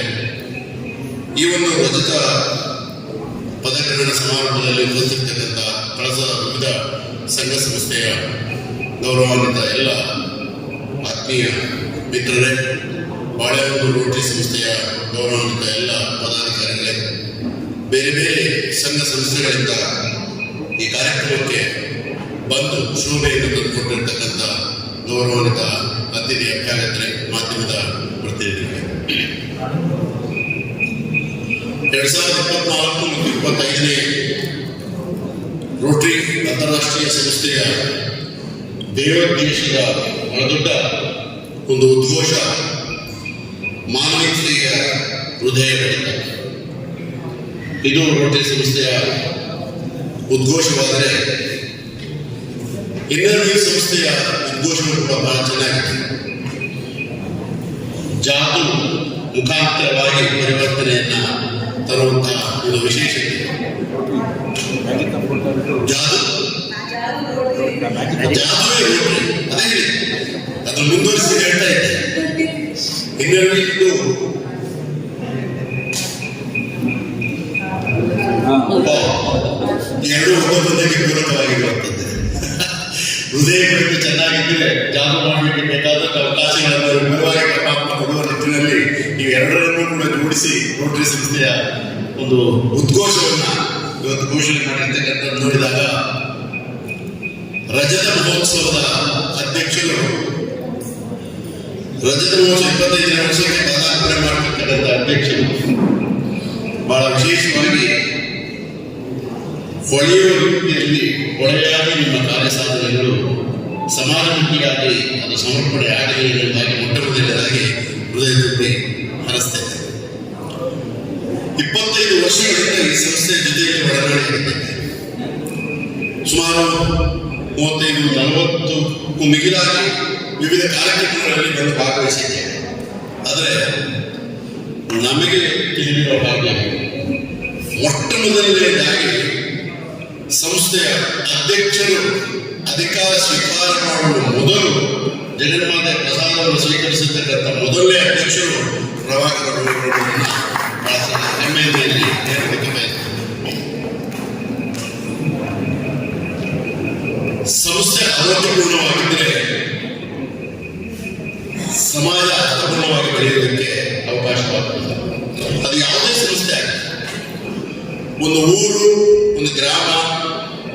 ಈ ಒಂದು ರಜತ ಪದಗ್ರಹಣ ಸಮಾರಂಭದಲ್ಲಿ ಉಪಸ್ಥಿತಕ್ಕಂಥ ಕಳಸದ ವಿವಿಧ ಸಂಘ ಸಂಸ್ಥೆಯ ಗೌರವಾನ್ವಿತ ಎಲ್ಲ ಆತ್ಮೀಯ ಮಿತ್ರರೇ, ಬಾಳೆಹೊನ್ನೂರು ರೋಟರಿ ಸಂಸ್ಥೆಯ ಗೌರವಾನ್ವಿತ ಎಲ್ಲ ಪದಾಧಿಕಾರಿಗಳೇ, ಬೇರೆ ಬೇರೆ ಸಂಘ ಸಂಸ್ಥೆಗಳಿಂದ ಈ ಕಾರ್ಯಕ್ರಮಕ್ಕೆ ಬಂದು ಶೋಭೆಯನ್ನು ತಂದುಕೊಟ್ಟಿರ್ತಕ್ಕಂಥ ಗೌರವಾನ್ವಿತ ಅತಿಥಿ ಅಭ್ಯಾಗತರೆ, ಮಾಧ್ಯಮದ ಪ್ರತಿನಿಧಿಗಳೇ, 2024 ಮತ್ತು 25ನೇ ರೋಟರಿ ಅಂತಾರಾಷ್ಟ್ರೀಯ ಸಂಸ್ಥೆಯ ದೇವೋದ್ದೇಶದ ದೊಡ್ಡ ಒಂದು ಉದ್ಘೋಷ ಮಾನವೀಯತೆಯ ಹೃದಯ ಬಡಿತ. ಇದು ರೋಟರಿ ಸಂಸ್ಥೆಯ ಉದ್ಘೋಷವಾದರೆ ಇನ್ನರ್ವೀಲ್ ಸಂಸ್ಥೆಯ ಉದ್ಘೋಷವು ಕೂಡ ಬಹಳ ಚೆನ್ನಾಗಿದೆ. ಜಾದು ಮುಖಾಂತರವಾಗಿ ಪರಿವರ್ತನೆಯನ್ನ ತರುವಂತಹ ಒಂದು ವಿಶೇಷತೆ. ಜಾದುವೇ ರೋಟರಿ, ಅದೇ ಅದನ್ನು ಮುಂದುವರಿಸಿ ಹೇಳ್ತಾ ಇದ್ದೆ. ಇನ್ನರ್ವೀಲ್ ಎರಡು ಒಂದೊಂದಕ್ಕೆ ಪೂರಕವಾಗಿರುವಂಥದ್ದು. ಹೃದಯ ಬಡಿತ ಚೆನ್ನಾಗಿದ್ದರೆ ಜಾದು ಮಾಡಲಿಕ್ಕೆ ಬೇಕಾದಂಥ ಅವಕಾಶಗಳನ್ನು ವಿವರವಾಗಿ ಪರಮಾತ್ಮ ಕೊಡುವ ನಿಟ್ಟಿನಲ್ಲಿ ಇವೆರಡರನ್ನೂ ಕೂಡ ಜೋಡಿಸಿ ರೋಟರಿ ಸಂಸ್ಥೆಯ ಒಂದು ಉದ್ಘೋಷವನ್ನು ಇವತ್ತು ಘೋಷಣೆ ಮಾಡಿರ್ತಕ್ಕಂಥದ್ದು ನೋಡಿದಾಗ, ರಜತ ಮಹೋತ್ಸವದ ಅಧ್ಯಕ್ಷರು ರಜತ ಮಹೋತ್ಸವ 25ನೇ ವರ್ಷಕ್ಕೆ ಪದಾರ್ಪಣೆ ಮಾಡತಕ್ಕಂಥ ಅಧ್ಯಕ್ಷರು ಬಹಳ ವಿಶೇಷವಾಗಿ ಹೊಳೆಯುವ ರೀತಿಯಲ್ಲಿ ಹೊಳೆಯಾಗಿ ನಿಮ್ಮ ಕಾರ್ಯ ಸಾಧನೆಗಳು ಸಮಾಜಮುಖಿಯಾಗಿ ಅದು ಸಮರ್ಪಣೆ ಆಗಲಿ ಎನ್ನುವುದಾಗಿ ಮೊಟ್ಟಮೊದಲನೇದಾಗಿ ಹೃದಯ ತುಂಬಿ ಹರಿಸ್ತೇನೆ. 25 ವರ್ಷಗಳಿಂದ ಈ ಸಂಸ್ಥೆಯ ಜೊತೆಯಲ್ಲಿ ಒಡನಾಡಿಕೊಂಡಿದ್ದೇನೆ. ಸುಮಾರು 35-40ಕ್ಕೂ ಮಿಗಿಲಾಗಿ ವಿವಿಧ ಕಾರ್ಯಕ್ರಮಗಳಲ್ಲಿ ಬಂದು ಭಾಗವಹಿಸಿದ್ದೇನೆ. ಆದರೆ ನಮಗೆ ತಿಳಿದಿರುವ ಭಾಗ್ಯ, ಮೊಟ್ಟ ಮೊದಲನೇದಾಗಿ ಸಂಸ್ಥೆಯ ಅಧ್ಯಕ್ಷರು ಅಧಿಕಾರ ಸ್ವೀಕಾರ ಮಾಡುವ ಮೊದಲು ಜಗನ್ಮಾತೆ ಪ್ರಸಾದವನ್ನು ಸ್ವೀಕರಿಸತಕ್ಕಂಥ ಮೊದಲನೇ ಅಧ್ಯಕ್ಷರು ಪ್ರಭಾಕರ ಗೌಡರನ್ನು ಹೆಮ್ಮೆಯಲ್ಲಿ ಹೇಳಲಿಕ್ಕೆ ಬಯಸ್ತೇನೆ. ಸಂಸ್ಥೆ ಆರೋಗ್ಯಪೂರ್ಣವಾಗಿದ್ದರೆ ಸಮಾಜ ಅರ್ಥಪೂರ್ಣವಾಗಿ ಬೆಳೆಯುವುದಕ್ಕೆ ಅವಕಾಶವಾಗುತ್ತದೆ. ಅದು ಯಾವುದೇ ಸಂಸ್ಥೆ ಆಗಿದೆ, ಒಂದು ಊರು, ಒಂದು ಗ್ರಾಮ,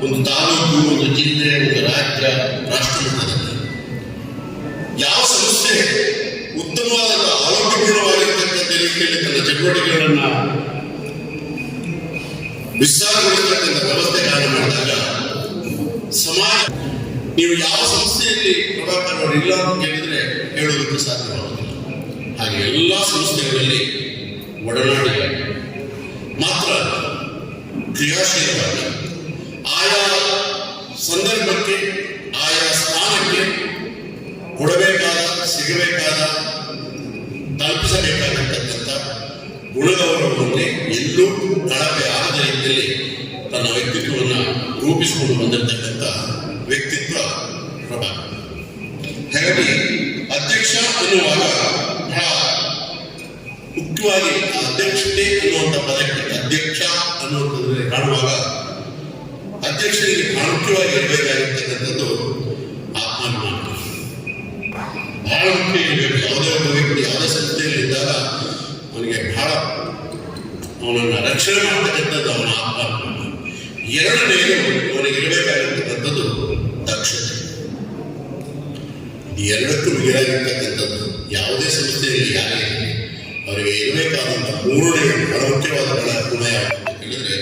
ಒಂದು ತಾಲೂಕು, ಒಂದು ಜಿಲ್ಲೆ, ಒಂದು ರಾಜ್ಯ, ರಾಷ್ಟ್ರ ಮಟ್ಟದಲ್ಲಿ ಯಾವ ಸಂಸ್ಥೆ ಉತ್ತಮವಾದ ಆರೋಗ್ಯಪೂರ್ಣವಾಗಿರ್ತಕ್ಕಂಥ ರೀತಿಯಲ್ಲಿ ತನ್ನ ಚಟುವಟಿಕೆಗಳನ್ನು ವಿಸ್ತಾರಗೊಳಿಸತಕ್ಕಂಥ ವ್ಯವಸ್ಥೆ ಕಾರ್ಯ ಮಾಡಿದಾಗ ಸಮಾಜ, ನೀವು ಯಾವ ಸಂಸ್ಥೆಯಲ್ಲಿ ಪ್ರಭಾಕರ್ ಅವರು ಇಲ್ಲ ಅಂತ ಕೇಳಿದ್ರೆ ಹೇಳುವುದಕ್ಕೆ ಸಾಧ್ಯವಾಗುತ್ತಿಲ್ಲ. ಹಾಗೆ ಎಲ್ಲ ಸಂಸ್ಥೆಗಳಲ್ಲಿ ಒಡನಾಡಿ ಮಾತ್ರ ಕ್ರಿಯಾಶೀಲವಾಗಿ ಆಯಾ ಸಂದರ್ಭಕ್ಕೆ, ಆಯಾ ಸ್ಥಾನಕ್ಕೆ ಕೊಡಬೇಕಾದ, ಸಿಗಬೇಕಾದ, ತಲುಪಿಸಬೇಕಾಗಿರ್ತಕ್ಕಂಥ ಗುಣಗೌರವಕ್ಕೆ ಎಲ್ಲೂ ಕಳಪೆ ಆಗದ ರೀತಿಯಲ್ಲಿ ತನ್ನ ವ್ಯಕ್ತಿತ್ವವನ್ನು ರೂಪಿಸಿಕೊಂಡು ಬಂದಿರತಕ್ಕಂಥ ವ್ಯಕ್ತಿತ್ವ ಪ್ರಭಾಕರ್. ಹಾಗಾಗಿ ಅಧ್ಯಕ್ಷ ಅನ್ನುವಾಗ ಬಹಳ ಮುಖ್ಯವಾಗಿ ಅಧ್ಯಕ್ಷತೆ ಅನ್ನುವಂಥ ಪದಕ್ಕೆ ಅಧ್ಯಕ್ಷ ಅನ್ನುವಂಥದ್ರಲ್ಲಿ ಕಾಣುವಾಗ ಅಧ್ಯಕ್ಷರಿಗೆ ಪ್ರಾಮುಖ್ಯವಾಗಿ ಇರಬೇಕಾಗಿರ್ತಕ್ಕಂಥದ್ದು ಆತ್ಮಾಭಿಮಾನ ಬಹಳ ಮುಖ್ಯ ಇರಬೇಕು. ಯಾವುದೇ ಒಬ್ಬ ವ್ಯಕ್ತಿ ಯಾವುದೇ ಸಂಸ್ಥೆಯಲ್ಲಿದ್ದಾಗ ಅವನಿಗೆ ಬಹಳ ಅವನನ್ನು ರಕ್ಷಣೆ ಮಾಡತಕ್ಕಂಥದ್ದು ಅವನ ಆತ್ಮಾಭಿಮಾನ. ಎರಡನೇದು ಅವನಿಗೆ ಇರಬೇಕಾಗಿರ್ತಕ್ಕಂಥದ್ದು ದಕ್ಷತೆ. ಈ ಎರಡಕ್ಕೂ ಮಿಗಿಲಾಗಿರ್ತಕ್ಕಂಥದ್ದು ಯಾವುದೇ ಸಂಸ್ಥೆಯಲ್ಲಿ ಯಾರೇ ಅವರಿಗೆ ಇರಬೇಕಾದಂಥ ಮೂರನೇ ಬಹಳ ಮುಖ್ಯವಾದ ಗುಣ ಯಾವುದು ಅಂತ ಹೇಳಿದ್ರೆ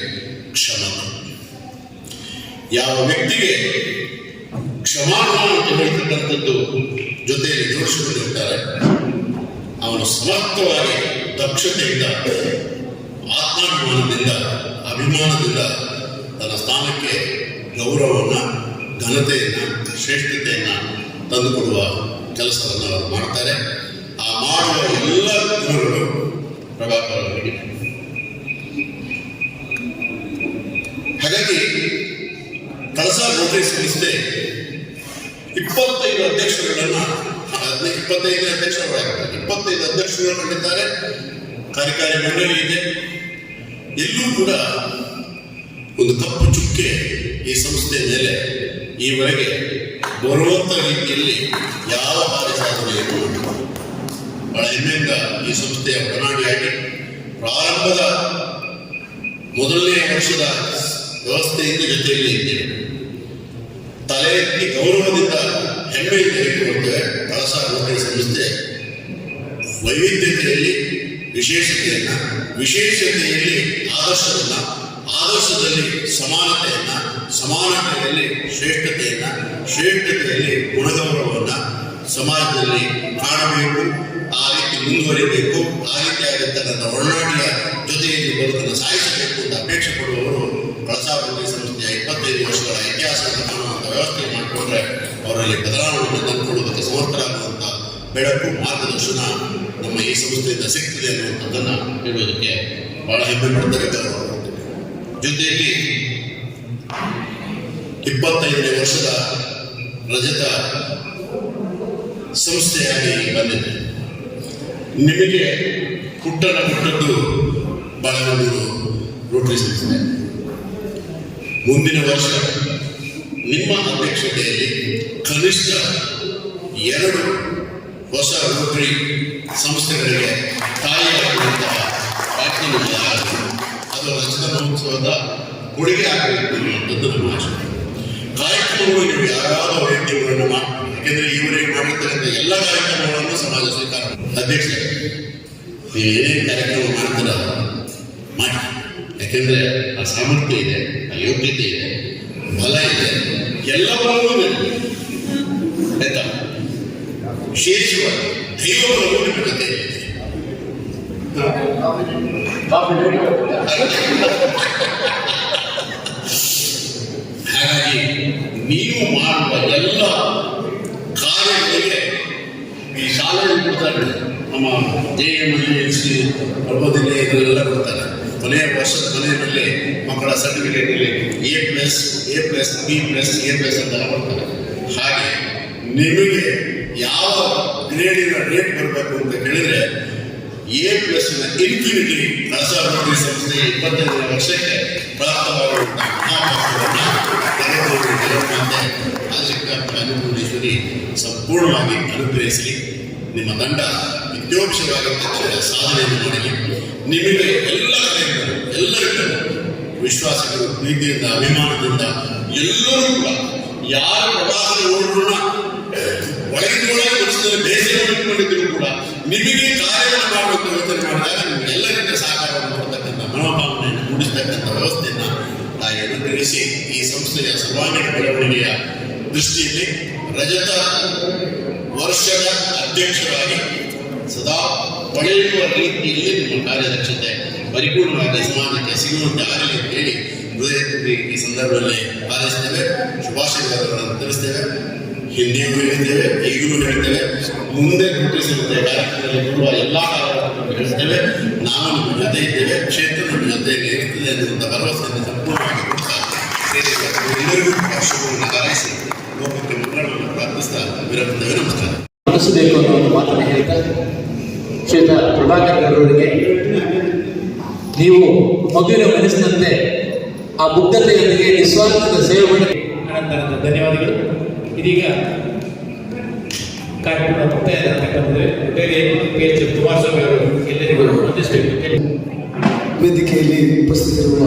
ಕ್ಷಮತೆ. ಯಾವ ವ್ಯಕ್ತಿಗೆ ಕ್ಷಮಾಗುಣ ಅಂತ ಹೇಳ್ತಕ್ಕಂಥದ್ದು ಜೊತೆಯಲ್ಲಿ ಜೋಡಿಸಿಕೊಂಡಿರ್ತಾರೆ, ಅವನು ಸಮರ್ಥವಾಗಿ ದಕ್ಷತೆಯಿಂದ ಆತ್ಮಾಭಿಮಾನದಿಂದ ಅಭಿಮಾನದಿಂದ ತನ್ನ ಸ್ಥಾನಕ್ಕೆ ಗೌರವವನ್ನು, ಘನತೆಯನ್ನು, ಶ್ರೇಷ್ಠತೆಯನ್ನು ತಂದುಕೊಡುವ ಕೆಲಸವನ್ನು ಅವರು ಮಾಡ್ತಾರೆ. ಆ ಮಾಡುವ ಎಲ್ಲ ಗುರುಗಳು ಪ್ರಭಾಕರ್ ಅವರಿಗೆ. ಹಾಗಾಗಿ ಕಳಸಾ ರೋಟರಿ ಸಂಸ್ಥೆ 25 ಅಧ್ಯಕ್ಷರುಗಳನ್ನು 25 ಅಧ್ಯಕ್ಷರುಗಳು ಕಂಡಿದ್ದಾರೆ. ಕಾರ್ಯಕಾರಿ ಮಂಡಳಿ ಇದೆ. ಎಲ್ಲೂ ಕೂಡ ಒಂದು ಕಪ್ಪು ಚುಕ್ಕೆ ಈ ಸಂಸ್ಥೆಯ ಮೇಲೆ ಈವರೆಗೆ ಬರುವಂಥ ರೀತಿಯಲ್ಲಿ ಯಾವ ಕಾರ್ಯಸಾಧನೆಯನ್ನು ಬಹಳ ಹೆಮ್ಮೆಯಿಂದ ಈ ಸಂಸ್ಥೆಯ ಒಡನಾಡಿಯಾಗಿ ಪ್ರಾರಂಭದ ಮೊದಲನೇ ವರ್ಷದ ವ್ಯವಸ್ಥೆಯಿಂದ ಜೊತೆಯಲ್ಲಿ ಇದ್ದೇವೆ. ತಲೆ ಎತ್ತಿ ಗೌರವದಿಂದ ಹೆಮ್ಮೆಯಿಂದ ಹೇಳಿಕೊಳ್ಳುತ್ತೇವೆ. ಕಳಸಾ ರೋಟರಿ ಸಂಸ್ಥೆ ವೈವಿಧ್ಯತೆಯಲ್ಲಿ ವಿಶೇಷತೆಯಲ್ಲಿ ಆದರ್ಶದಲ್ಲಿ ಸಮಾನತೆಯಲ್ಲಿ ಶ್ರೇಷ್ಠತೆಯಲ್ಲಿ ಗುಣಗೌರವವನ್ನು ಸಮಾಜದಲ್ಲಿ ಕಾಣಬೇಕು. ಆ ರೀತಿ ಮುಂದುವರಿಬೇಕು. ಆ ರೀತಿಯಾಗಿರ್ತಕ್ಕಂಥ ಒಡನಾಡಿಯ ಜೊತೆಯಲ್ಲಿ ಬದುಕನ್ನು ಸಾಯಿಸಬೇಕು ಅಂತ ಅಪೇಕ್ಷೆ ಪಡುವವರು ಕಳಸಾ ರೋಟರಿ ಸಂಸ್ಥೆಯ 25 ವರ್ಷಗಳ ಇತಿಹಾಸವನ್ನು ಕಾಣುವಂಥ ವ್ಯವಸ್ಥೆ ಮಾಡಿಕೊಂಡ್ರೆ ಅವರಲ್ಲಿ ಬದಲಾವಣೆಯನ್ನು ತಂದುಕೊಡುವುದಕ್ಕೆ ಸಮರ್ಥರಾಗುವಂಥ ಬೆಳಕು, ಮಾರ್ಗದರ್ಶನ ನಮ್ಮ ಈ ಸಂಸ್ಥೆಯಿಂದ ಸಿಗ್ತಿದೆ ಅನ್ನುವಂಥದ್ದನ್ನು ಹೇಳುವುದಕ್ಕೆ ಬಹಳ ಹೆಮ್ಮೆ ಪಡ್ತೇವೆ. ಜೊತೆಯಲ್ಲಿ 25ನೇ ವರ್ಷದ ರಜತ ಸಂಸ್ಥೆಯಾಗಿ ಬಂದಿದೆ. ನಿಮಗೆ ಹುಟ್ಟದ್ದು ಬಾಳೆಹೊನ್ನೂರು ರೋಟರಿ ಸಂಸ್ಥೆ. ಮುಂದಿನ ವರ್ಷ ನಿಮ್ಮ ಅಧ್ಯಕ್ಷತೆಯಲ್ಲಿ ಕನಿಷ್ಠ 2 ಹೊಸ ರೋಟರಿ ಸಂಸ್ಥೆಗಳಿಗೆ ತಾಯಿಯಾಗುವಂತಹ ವ್ಯಾಖ್ಯಾನ ಅದು ರಜತ ಮಹೋತ್ಸವದ ಕೊಡುಗೆ ಆಗಬೇಕು ಅನ್ನುವಂಥದ್ದು ನಮ್ಮ ಆಶೆ. ಕಾರ್ಯಕ್ರಮಗಳು ನೀವು ಯಾವ್ಯಾವ ವ್ಯಕ್ತಿಗಳನ್ನು ಮಾಡಿ, ಯಾಕೆಂದರೆ ಇವರಿಗೆ ಮಾಡಿರ್ತಕ್ಕಂಥ ಎಲ್ಲ ಕಾರ್ಯಕ್ರಮಗಳನ್ನು ಸಮಾಜ ಸ್ವೀಕಾರ. ಅಧ್ಯಕ್ಷ, ನೀವು ಏನೇನು ಕಾರ್ಯಕ್ರಮ ಮಾಡ್ತೀರ ಮಾಡಿ, ಯಾಕೆಂದರೆ ಆ ಸಾಮರ್ಥ್ಯ ಇದೆ, ಆ ಯೋಗ್ಯತೆ ಇದೆ, ಬಲ ಇದೆ, ಎಲ್ಲವನ್ನೂ ಆಯ್ತಾ. ವಿಶೇಷವಾಗಿ ದೈವವನ್ನು ನಿಮ್ಮ ಜೊತೆ ಇದೆ. ಹಾಗಾಗಿ ನೀವು ಮಾಡುವ ಎಲ್ಲ ಕಾರ್ಯಗಳಿಗೆ ಈ ಶಾಲೆಯಲ್ಲಿ ಕೊಡ್ತಾರೆ. ನಮ್ಮ JMLC ಪ್ರಬೋಧಿನಿ ಇದರೆಲ್ಲ ಕೊಡ್ತಾರೆ. ಕೊನೆಯ ವರ್ಷದ ಕೊನೆಯಲ್ಲಿ ಮಕ್ಕಳ ಸರ್ಟಿಫಿಕೇಟಲ್ಲಿ A+, B+, A+ ಅಂತೆಲ್ಲ ಕೊಡ್ತಾರೆ. ಹಾಗೆ ನಿಮಗೆ ಯಾವ ಗ್ರೇಡಿನ ರೇಟ್ ಬರಬೇಕು ಅಂತ ಹೇಳಿದ್ರೆ A+ ಇನ್ಫಿನಿಟಿ ಕಳಸಾ ರೋಟರಿ ಸಂಸ್ಥೆ 25ನೇ ವರ್ಷಕ್ಕೆ ಪ್ರಾಪ್ತವಾಗುವಂತಹ ಅನ್ನಪೂರ್ಣೇಶ್ವರಿ ಸಂಪೂರ್ಣವಾಗಿ ಅನುಗ್ರಹಿಸಲಿ. ನಿಮ್ಮ ತಂಡ ವಿದ್ಯೋಕ್ಷವಾಗಿ ಸಾಧನೆಯನ್ನು ಮಾಡಲಿ. ನಿಮಗೆ ಎಲ್ಲರಿಗೂ ವಿಶ್ವಾಸಗಳು, ಪ್ರೀತಿಯಿಂದ, ಅಭಿಮಾನದಿಂದ ಎಲ್ಲರೂ ಕೂಡ ಯಾರ ಪ್ರವಾಹದ ಓಡೋಣ ಒಳಗಿನೊಳಗೆ ಮನಸ್ಸಿನಲ್ಲಿ ಬೇಸರ ಇಟ್ಕೊಂಡಿದ್ರು ಕೂಡ ನಿಮಗೆ ಕಾರ್ಯವನ್ನು ಮಾಡುವಂಥ ಯೋಚನೆ ಮಾಡಿದಾಗ ನಿಮಗೆ ಎಲ್ಲ ರೀತಿಯ ಸಹಕಾರವನ್ನು ಕೊಡ್ತಕ್ಕಂಥ ಮನೋಭಾವನೆಯನ್ನು ಮೂಡಿಸ್ತಕ್ಕಂಥ ವ್ಯವಸ್ಥೆಯನ್ನು ತಾಯಿ ಅನುಗ್ರಹಿಸಿ ಈ ಸಂಸ್ಥೆಯ ಸರ್ವಾಂಗೀಣ ಬೆಳವಣಿಗೆಯ ದೃಷ್ಟಿಯಲ್ಲಿ ರಜತ ವರ್ಷದ ಅಧ್ಯಕ್ಷರಾಗಿ ಸದಾ ಪಡೆಯುವ ರೀತಿಯಲ್ಲಿ ನಿಮ್ಮ ಕಾರ್ಯದಕ್ಷತೆ ಪರಿಪೂರ್ಣವಾಗಿ ಸಮಾಜಕ್ಕೆ ಸಿಗುವಂತೆ ಆಗಲಿ ಅಂತ ಹೇಳಿ ಹೃದಯ ತುಂಬಿ ಈ ಸಂದರ್ಭದಲ್ಲಿ ಹಾರೈಸ್ತೇವೆ. ಶುಭಾಶಯಗಳನ್ನು ತಿಳಿಸ್ತೇವೆ. ಹಿಂದೆಯೂ ಹೇಳಿದ್ದೇವೆ, ಈಗಲೂ ಹೇಳ್ತೇವೆ, ಮುಂದೆ ಗುರುತಿಸಿರುವಂತೆ ಕಾರ್ಯಕ್ರಮದಲ್ಲಿ ಬರುವ ಎಲ್ಲ ಕಾರ್ಯಕ್ರಮಗಳನ್ನು ಹೇಳ್ತೇವೆ. ನಾವು ನಿಮ್ಮ ಜೊತೆ ಇದ್ದೇವೆ, ಕ್ಷೇತ್ರ ನಿಮ್ಮ ಜೊತೆಯಲ್ಲಿ ಇರ್ತದೆ ಅನ್ನುವಂಥ ಭರವಸೆಯನ್ನು ಸಂಪೂರ್ಣವಾಗಿ ಕೊಡ್ತಾ ಎಲ್ಲರಿಗೂ ಶುಭವನ್ನು ಹಾರೈಸಿ ಲೋಕಕ್ಕೆ ಮಂಗಳವನ್ನು ಪ್ರಾರ್ಥಿಸ್ತಾ ವಿರಮಿಸ್ತೇವೆ. ನಮಸ್ಕಾರ. ನಡೆಸಬೇಕು ಅನ್ನೋ ಒಂದು ಮಾತನ್ನು ಹೇಳ್ತಾ ಶ್ರೀಯುತ ಪ್ರಭಾಕರ್ ಅವರಿಗೆ ನೀವು ಮಗುವಿನ ಮನಸ್ಸಿನಂತೆ ಆ ಮುಗ್ಧತೆಯೊಂದಿಗೆ ನಿಸ್ವಾರ್ಥದ ಸೇವೆ ಮಾಡಿ ಅನಂತರದ ಧನ್ಯವಾದಗಳು. ಇದೀಗ ಕಾರ್ಯಕ್ರಮ ಮುಕ್ತಾಯವಾಗತಕ್ಕಂಥದ್ದು ಬೇರೆ PH ಕುಮಾರಸ್ವಾಮಿ ಅವರು ಎಲ್ಲರಿಗೂ ವಂದಿಸಬೇಕು. ವೇದಿಕೆಯಲ್ಲಿ ಉಪಸ್ಥಿತರಿರುವ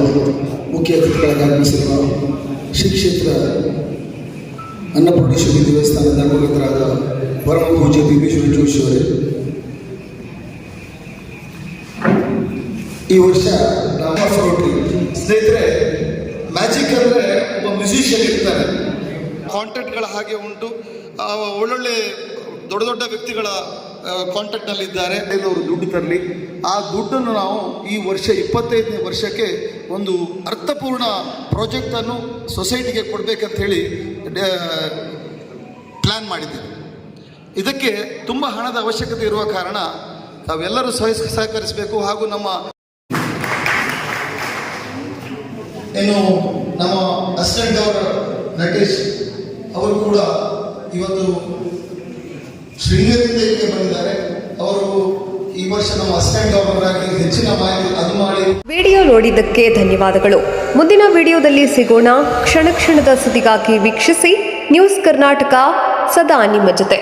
ಮುಖ್ಯ ಅತಿಥಿಗಳಾಗಿ ಆಗಮಿಸಿರುವ ಶ್ರೀ ಕ್ಷೇತ್ರ ಅನ್ನಪೂರ್ಣೇಶ್ವರಿ ದೇವಸ್ಥಾನದ ಧರ್ಮಕರ್ತರಾದ ಪರಮ ಪೂಜ್ಯ ಭೀಮೇಶ್ವರ ಜೋಶಿ ಅವರೇ, ಈ ವರ್ಷ ನಾವು ರೋಟರಿ ಸ್ನೇಹಿತರೆ ಮ್ಯಾಜಿಕ್ ಅಂದರೆ ಒಬ್ಬ ಮ್ಯೂಸಿಷಿಯನ್ ಇರ್ತಾರೆ. ಕಾಂಟ್ಯಾಕ್ಟ್ಗಳ ಹಾಗೆ ಉಂಟು, ಒಳ್ಳೊಳ್ಳೆ ದೊಡ್ಡ ದೊಡ್ಡ ವ್ಯಕ್ತಿಗಳ ಕಾಂಟ್ಯಾಕ್ಟ್ನಲ್ಲಿದ್ದಾರೆ. ಅವರು ದುಡ್ಡು ತರಲಿ, ಆ ದುಡ್ಡನ್ನು ನಾವು ಈ ವರ್ಷ 25ನೇ ವರ್ಷಕ್ಕೆ ಒಂದು ಅರ್ಥಪೂರ್ಣ ಪ್ರಾಜೆಕ್ಟನ್ನು ಸೊಸೈಟಿಗೆ ಕೊಡಬೇಕಂತ ಹೇಳಿ ಪ್ಲ್ಯಾನ್ ಮಾಡಿದ್ದೇವೆ. ಇದಕ್ಕೆ ತುಂಬ ಹಣದ ಅವಶ್ಯಕತೆ ಇರುವ ಕಾರಣ ತಾವೆಲ್ಲರೂ ಸಹಕರಿಸಬೇಕು. ಹಾಗೂ ನಮ್ಮ ಅಸಿಸ್ಟೆಂಟ್ ಗವರ್ನರ್ ನಟೇಶ್ ಅವರು ಕೂಡ ಇವತ್ತು ಶೃಂಗೇರಿಯಿಂದ ಇಲ್ಲಿಗೆ ಬಂದಿದ್ದಾರೆ. ಅವರು ಈ ವರ್ಷ ನಮ್ಮ ಅಸಿಸ್ಟೆಂಟ್ ಗವರ್ನರ್ ಆಗಿ ಹೆಚ್ಚಿನ ಮಾಹಿತಿ ಅದು ಮಾಡಿ. ವಿಡಿಯೋ ನೋಡಿದ್ದಕ್ಕೆ ಧನ್ಯವಾದಗಳು. ಮುಂದಿನ ವಿಡಿಯೋದಲ್ಲಿ ಸಿಗೋಣ. ಕ್ಷಣ ಕ್ಷಣದ ಸುದ್ದಿಗಾಗಿ ವೀಕ್ಷಿಸಿ ನ್ಯೂಸ್ ಕರ್ನಾಟಕ, ಸದಾ ನಿಮ್ಮ ಜೊತೆ.